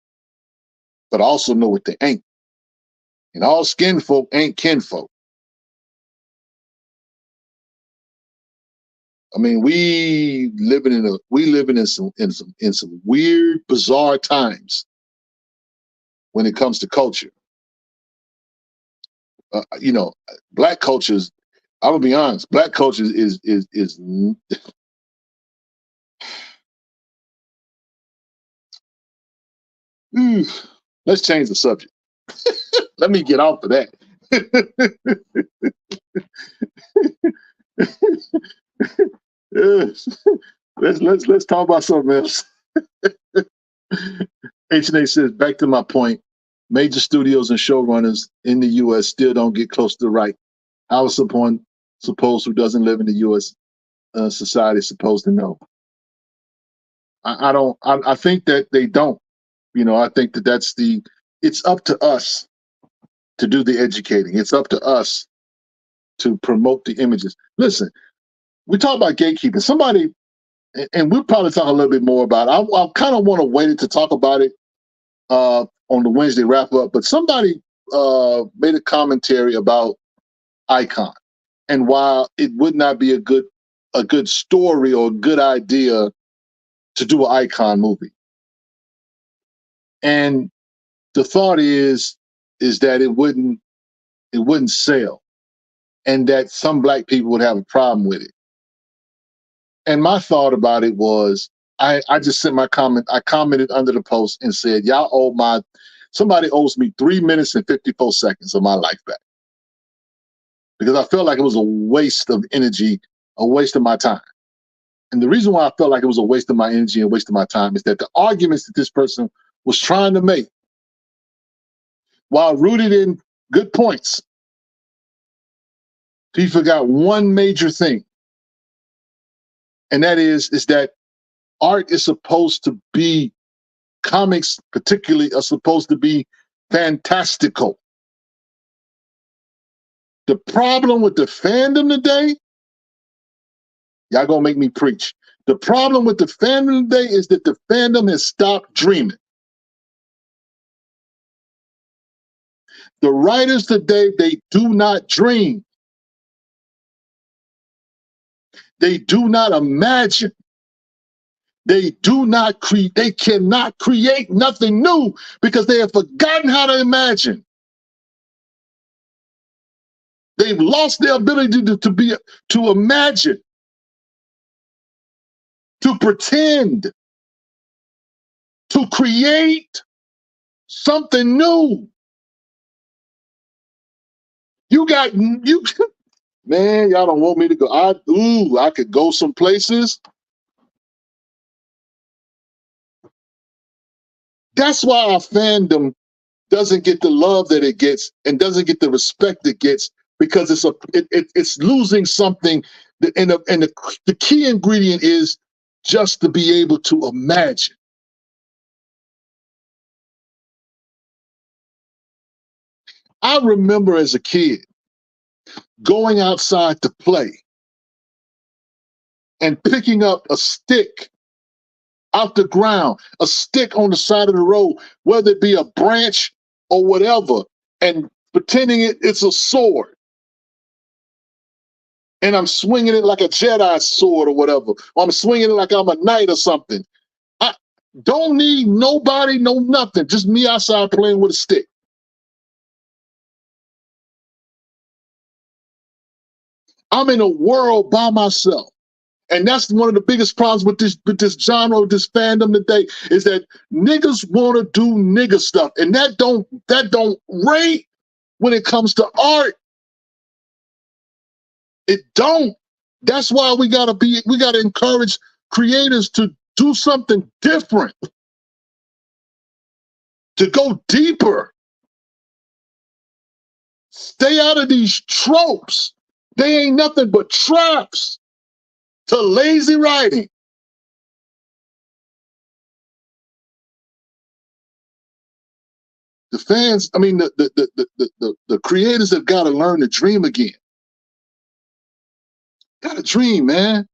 but I also know what they ain't. And all skin folk ain't kinfolk. I mean, we living in some weird, bizarre times when it comes to culture. Black cultures. I'm gonna be honest. Black culture is. Let's change the subject. Let me get off of that. Let's talk about something else. H&A says, back to my point, major studios and showrunners in the U.S. still don't get close to the right. How is someone supposed who doesn't live in the U.S. Society supposed to know? I don't. I think that they don't. I think that it's up to us to do the educating. It's up to us to promote the images. Listen, we talk about gatekeeping. Somebody, and we'll probably talk a little bit more about it. I kind of want to wait to talk about it on the Wednesday wrap up, but somebody made a commentary about Icon and why it would not be a good story or a good idea to do an Icon movie. And the thought is that it wouldn't sell, and that some black people would have a problem with it. And my thought about it was, I just sent my comment. I commented under the post and said, somebody owes me 3 minutes and 54 seconds of my life back. Because I felt like it was a waste of energy, a waste of my time. And the reason why I felt like it was a waste of my energy and a waste of my time is that the arguments that this person was trying to make, while rooted in good points, he forgot one major thing. And that is that art is supposed to be, comics particularly are supposed to be fantastical. The problem with the fandom today, y'all gonna make me preach. The problem with the fandom today is that the fandom has stopped dreaming. The writers today, they do not dream. They do not imagine. They do not create. They cannot create nothing new because they have forgotten how to imagine. They've lost their ability to imagine, to pretend, to create something new. Man, y'all don't want me to go. I could go some places. That's why our fandom doesn't get the love that it gets and doesn't get the respect it gets, because it's losing something. And the key ingredient is just to be able to imagine. I remember as a kid going outside to play and picking up a stick out the ground, a stick on the side of the road, whether it be a branch or whatever, and pretending it's a sword. And I'm swinging it like a Jedi sword or whatever. Or I'm swinging it like I'm a knight or something. I don't need nobody, no nothing. Just me outside playing with a stick. I'm in a world by myself. And that's one of the biggest problems with this genre, with this fandom today, is that niggas want to do nigga stuff. And that don't rate when it comes to art. It don't. That's why we gotta encourage creators to do something different, to go deeper. Stay out of these tropes. They ain't nothing but traps to lazy writing. The fans, I mean, the creators have got to learn to dream again. Got to dream, man.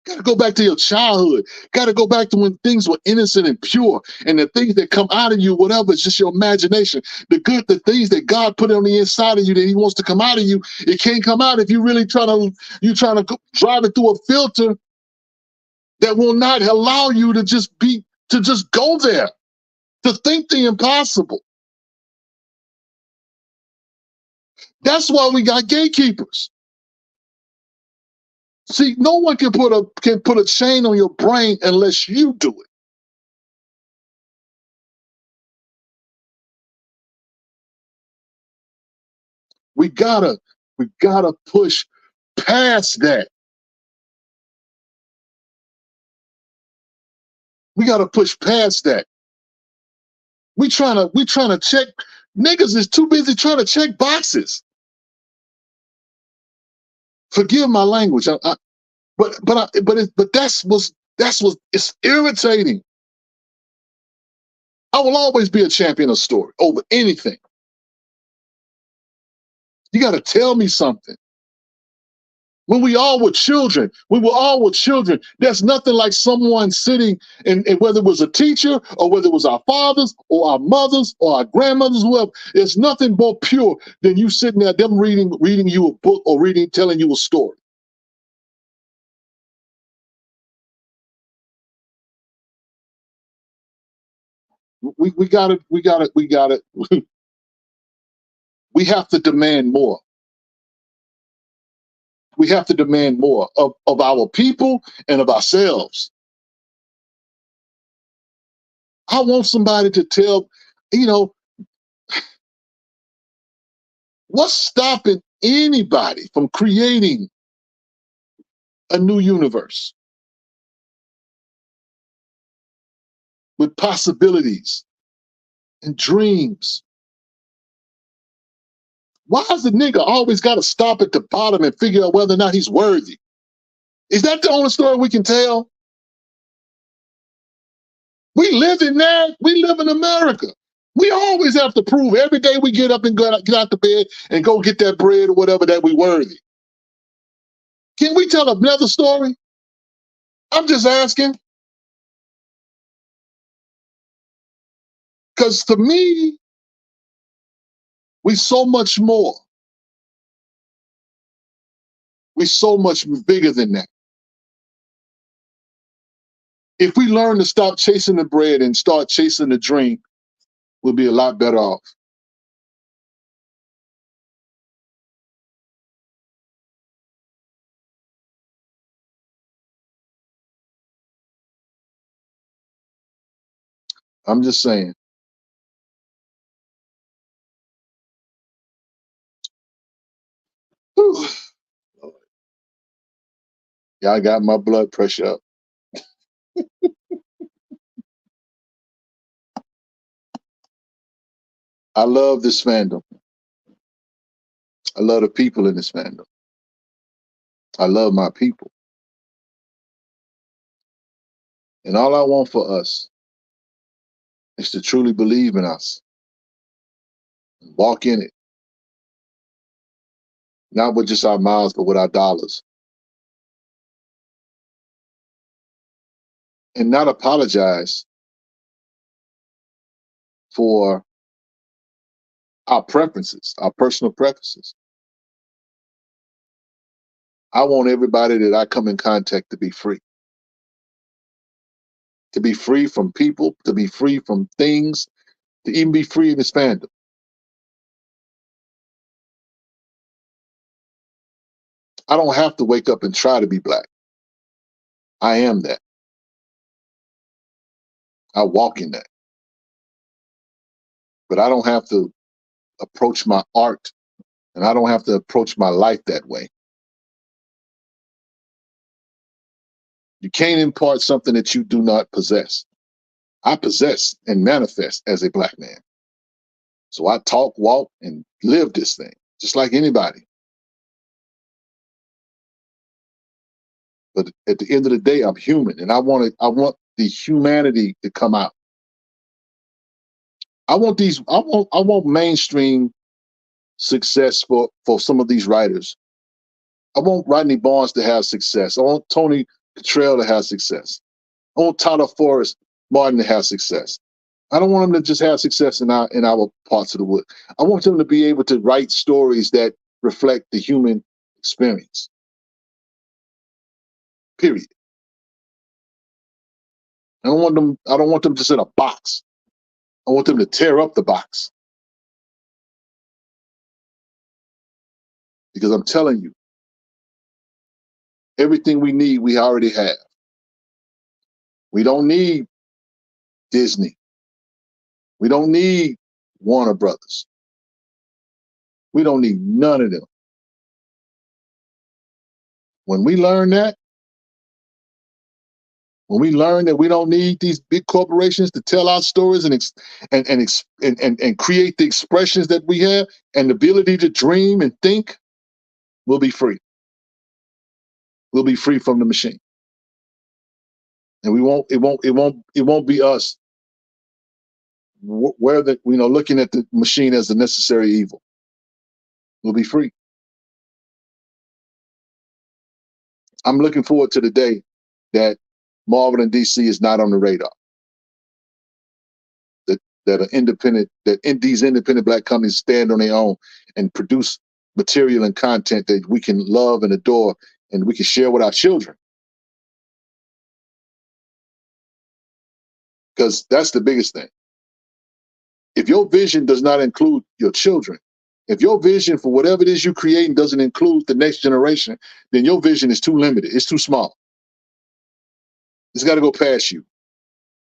Got to go back to your childhood. Got to go back to when things were innocent and pure, and the things that come out of you, whatever, it's just your imagination. The things that God put on the inside of you that He wants to come out of you, it can't come out if you really trying to drive it through a filter that will not allow you to just go there, to think the impossible. That's why we got gatekeepers. See, no one can put a chain on your brain unless you do it. We gotta push past that. We gotta push past that. We trying to check. Niggas is too busy trying to check boxes. Forgive my language. But that's it's irritating. I will always be a champion of story over anything. You got to tell me something. When we all were children, there's nothing like someone sitting, and whether it was a teacher or whether it was our fathers or our mothers or our grandmothers, whoever, there's nothing more pure than you sitting there, them reading you a book or telling you a story. We got it. We have to demand more. We have to demand more of our people and of ourselves. I want somebody to tell, what's stopping anybody from creating a new universe with possibilities and dreams? Why has the nigga always got to stop at the bottom and figure out whether or not he's worthy? Is that the only story we can tell? We live in that. We live in America. We always have to prove every day we get up and get out the bed and go get that bread or whatever that we worthy. Can we tell another story? I'm just asking. Because to me, we so much more. We so much bigger than that. If we learn to stop chasing the bread and start chasing the dream, we'll be a lot better off. I'm just saying. Whew. Y'all got my blood pressure up. I love this fandom. I love the people in this fandom. I love my people. And all I want for us is to truly believe in us. Walk in it. Not with just our mouths, but with our dollars. And not apologize for our preferences, our personal preferences. I want everybody that I come in contact to be free. To be free from people, to be free from things, to even be free in this fandom. I don't have to wake up and try to be black. I am that. I walk in that. But I don't have to approach my art, and I don't have to approach my life that way. You can't impart something that you do not possess. I possess and manifest as a black man. So I talk, walk, and live this thing, just like anybody. But at the end of the day, I'm human, and I want the humanity to come out. I want mainstream success for some of these writers. I want Rodney Barnes to have success. I want Tony Cottrell to have success. I want Tyler Forrest Martin to have success. I don't want them to just have success in our parts of the wood. I want them to be able to write stories that reflect the human experience. Period. I don't want them just in a box. I want them to tear up the box. Because I'm telling you, everything we need, we already have. We don't need Disney. We don't need Warner Brothers. We don't need none of them. When we learn that, When we learn that we don't need these big corporations to tell our stories and create the expressions that we have and the ability to dream and think, we'll be free. We'll be free from the machine. And it won't be us looking at the machine as a necessary evil. We'll be free. I'm looking forward to the day that Marvel and DC is not on the radar. That these independent Black companies stand on their own and produce material and content that we can love and adore and we can share with our children. Because that's the biggest thing. If your vision does not include your children, if your vision for whatever it is you're creating doesn't include the next generation, then your vision is too limited. It's too small. It's got to go past you.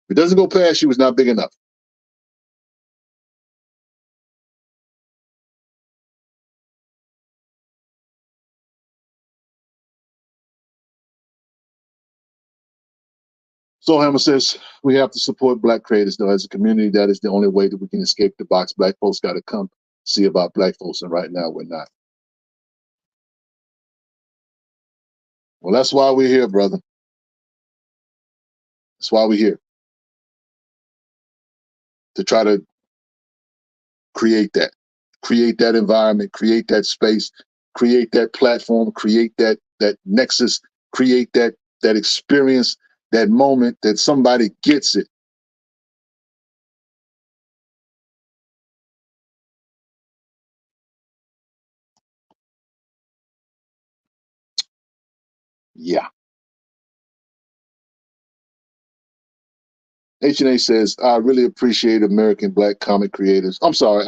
If it doesn't go past you, it's not big enough. So Hammer says, we have to support Black creators, though. As a community, that is the only way that we can escape the box. Black folks got to come see about Black folks, and right now we're not. Well, that's why we're here, brother. That's why we're here. To try to create that environment, create that space, create that platform, create that nexus, create that experience, that moment that somebody gets it. Yeah. H&A says, I really appreciate American Black comic creators. I'm sorry,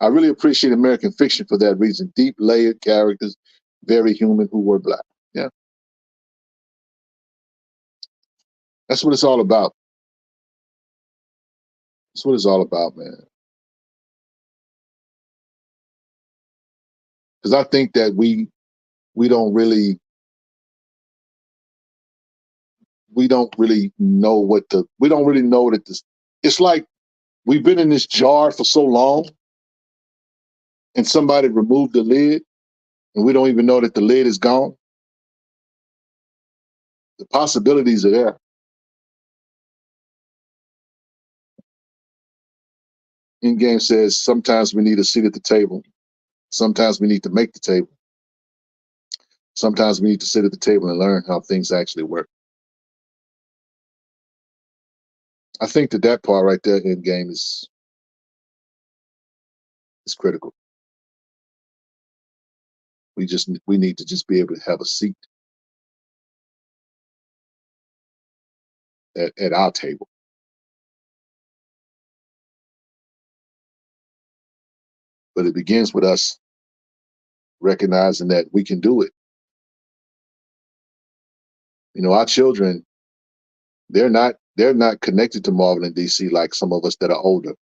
I really appreciate American fiction for that reason. Deep, layered characters, very human, who were Black. Yeah. That's what it's all about. That's what it's all about, man. Because I think that we don't really know that this, it's like we've been in this jar for so long and somebody removed the lid and we don't even know that the lid is gone. The possibilities are there. In-game says sometimes we need a seat at the table. Sometimes we need to make the table. Sometimes we need to sit at the table and learn how things actually work. I think that part right there in game is critical. We need to just be able to have a seat at our table. But it begins with us recognizing that we can do it. You know, our children, they're not connected to Marvel and DC like some of us that are older.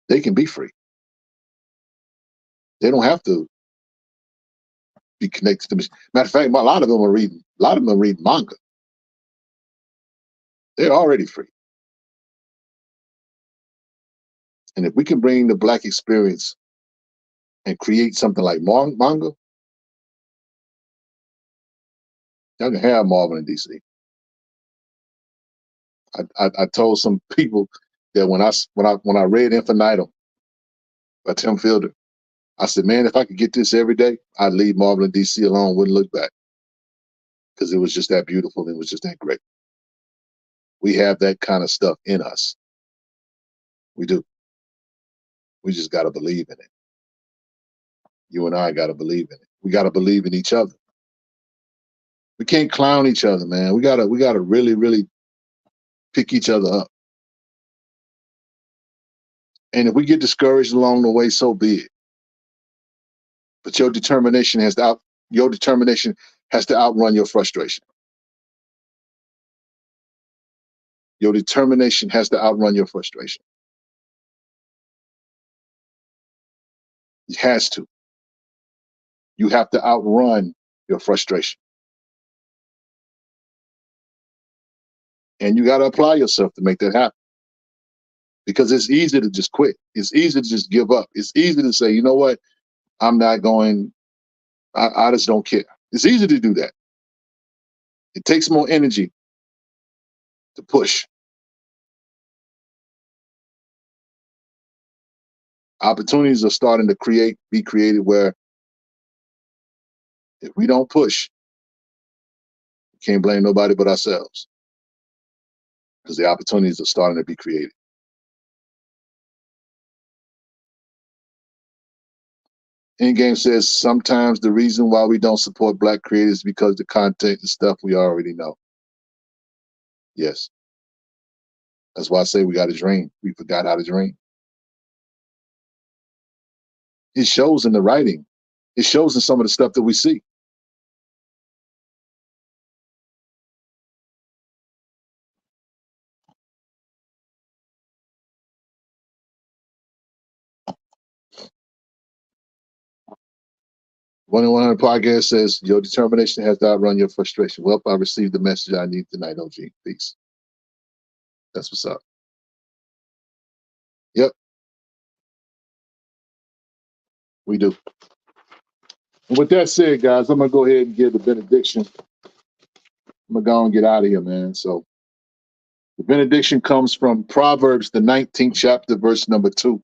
They can be free. They don't have to be connected to me. Matter of fact, a lot of them are reading manga. They're already free. And if we can bring the Black experience and create something like manga, y'all can have Marvel and DC. I told some people that when I read Infinitum by Tim Fielder, I said, man, if I could get this every day, I'd leave Marvel and DC alone, wouldn't look back. Because it was just that beautiful and it was just that great. We have that kind of stuff in us. We do. We just got to believe in it. You and I got to believe in it. We got to believe in each other. We can't clown each other, man. We gotta really, really pick each other up. And if we get discouraged along the way, so be it. But your determination has to outrun your frustration. Your determination has to outrun your frustration. It has to. You have to outrun your frustration. And you got to apply yourself to make that happen. Because it's easy to just quit. It's easy to just give up. It's easy to say, you know what? I'm not going, I just don't care. It's easy to do that. It takes more energy to push. Opportunities are starting to be created where if we don't push, we can't blame nobody but ourselves. Because the opportunities are starting to be created. Endgame says sometimes the reason why we don't support Black creators is because the content and stuff we already know. Yes. That's why I say we got to dream. We forgot how to dream. It shows in the writing. It shows in some of the stuff that we see. One in 100 podcast says your determination has to outrun your frustration. Well, I received the message I need tonight. OG, peace. That's what's up. Yep, we do. And with that said, guys, I'm gonna go ahead and give the benediction. I'm gonna go and get out of here, man. So the benediction comes from Proverbs, the 19th chapter, verse number 2.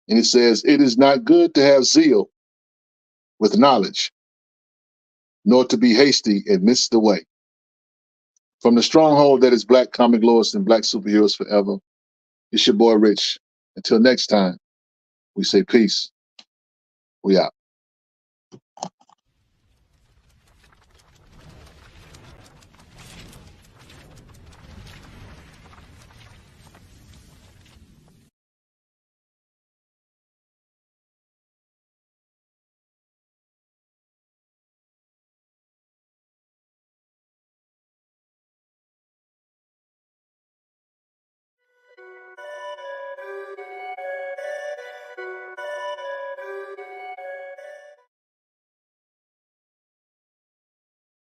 And it says, "It is not good to have zeal with knowledge, nor to be hasty and miss the way." From the stronghold that is Black Comic Lords and Black Superheroes Forever, it's your boy Rich. Until next time, we say peace. We out.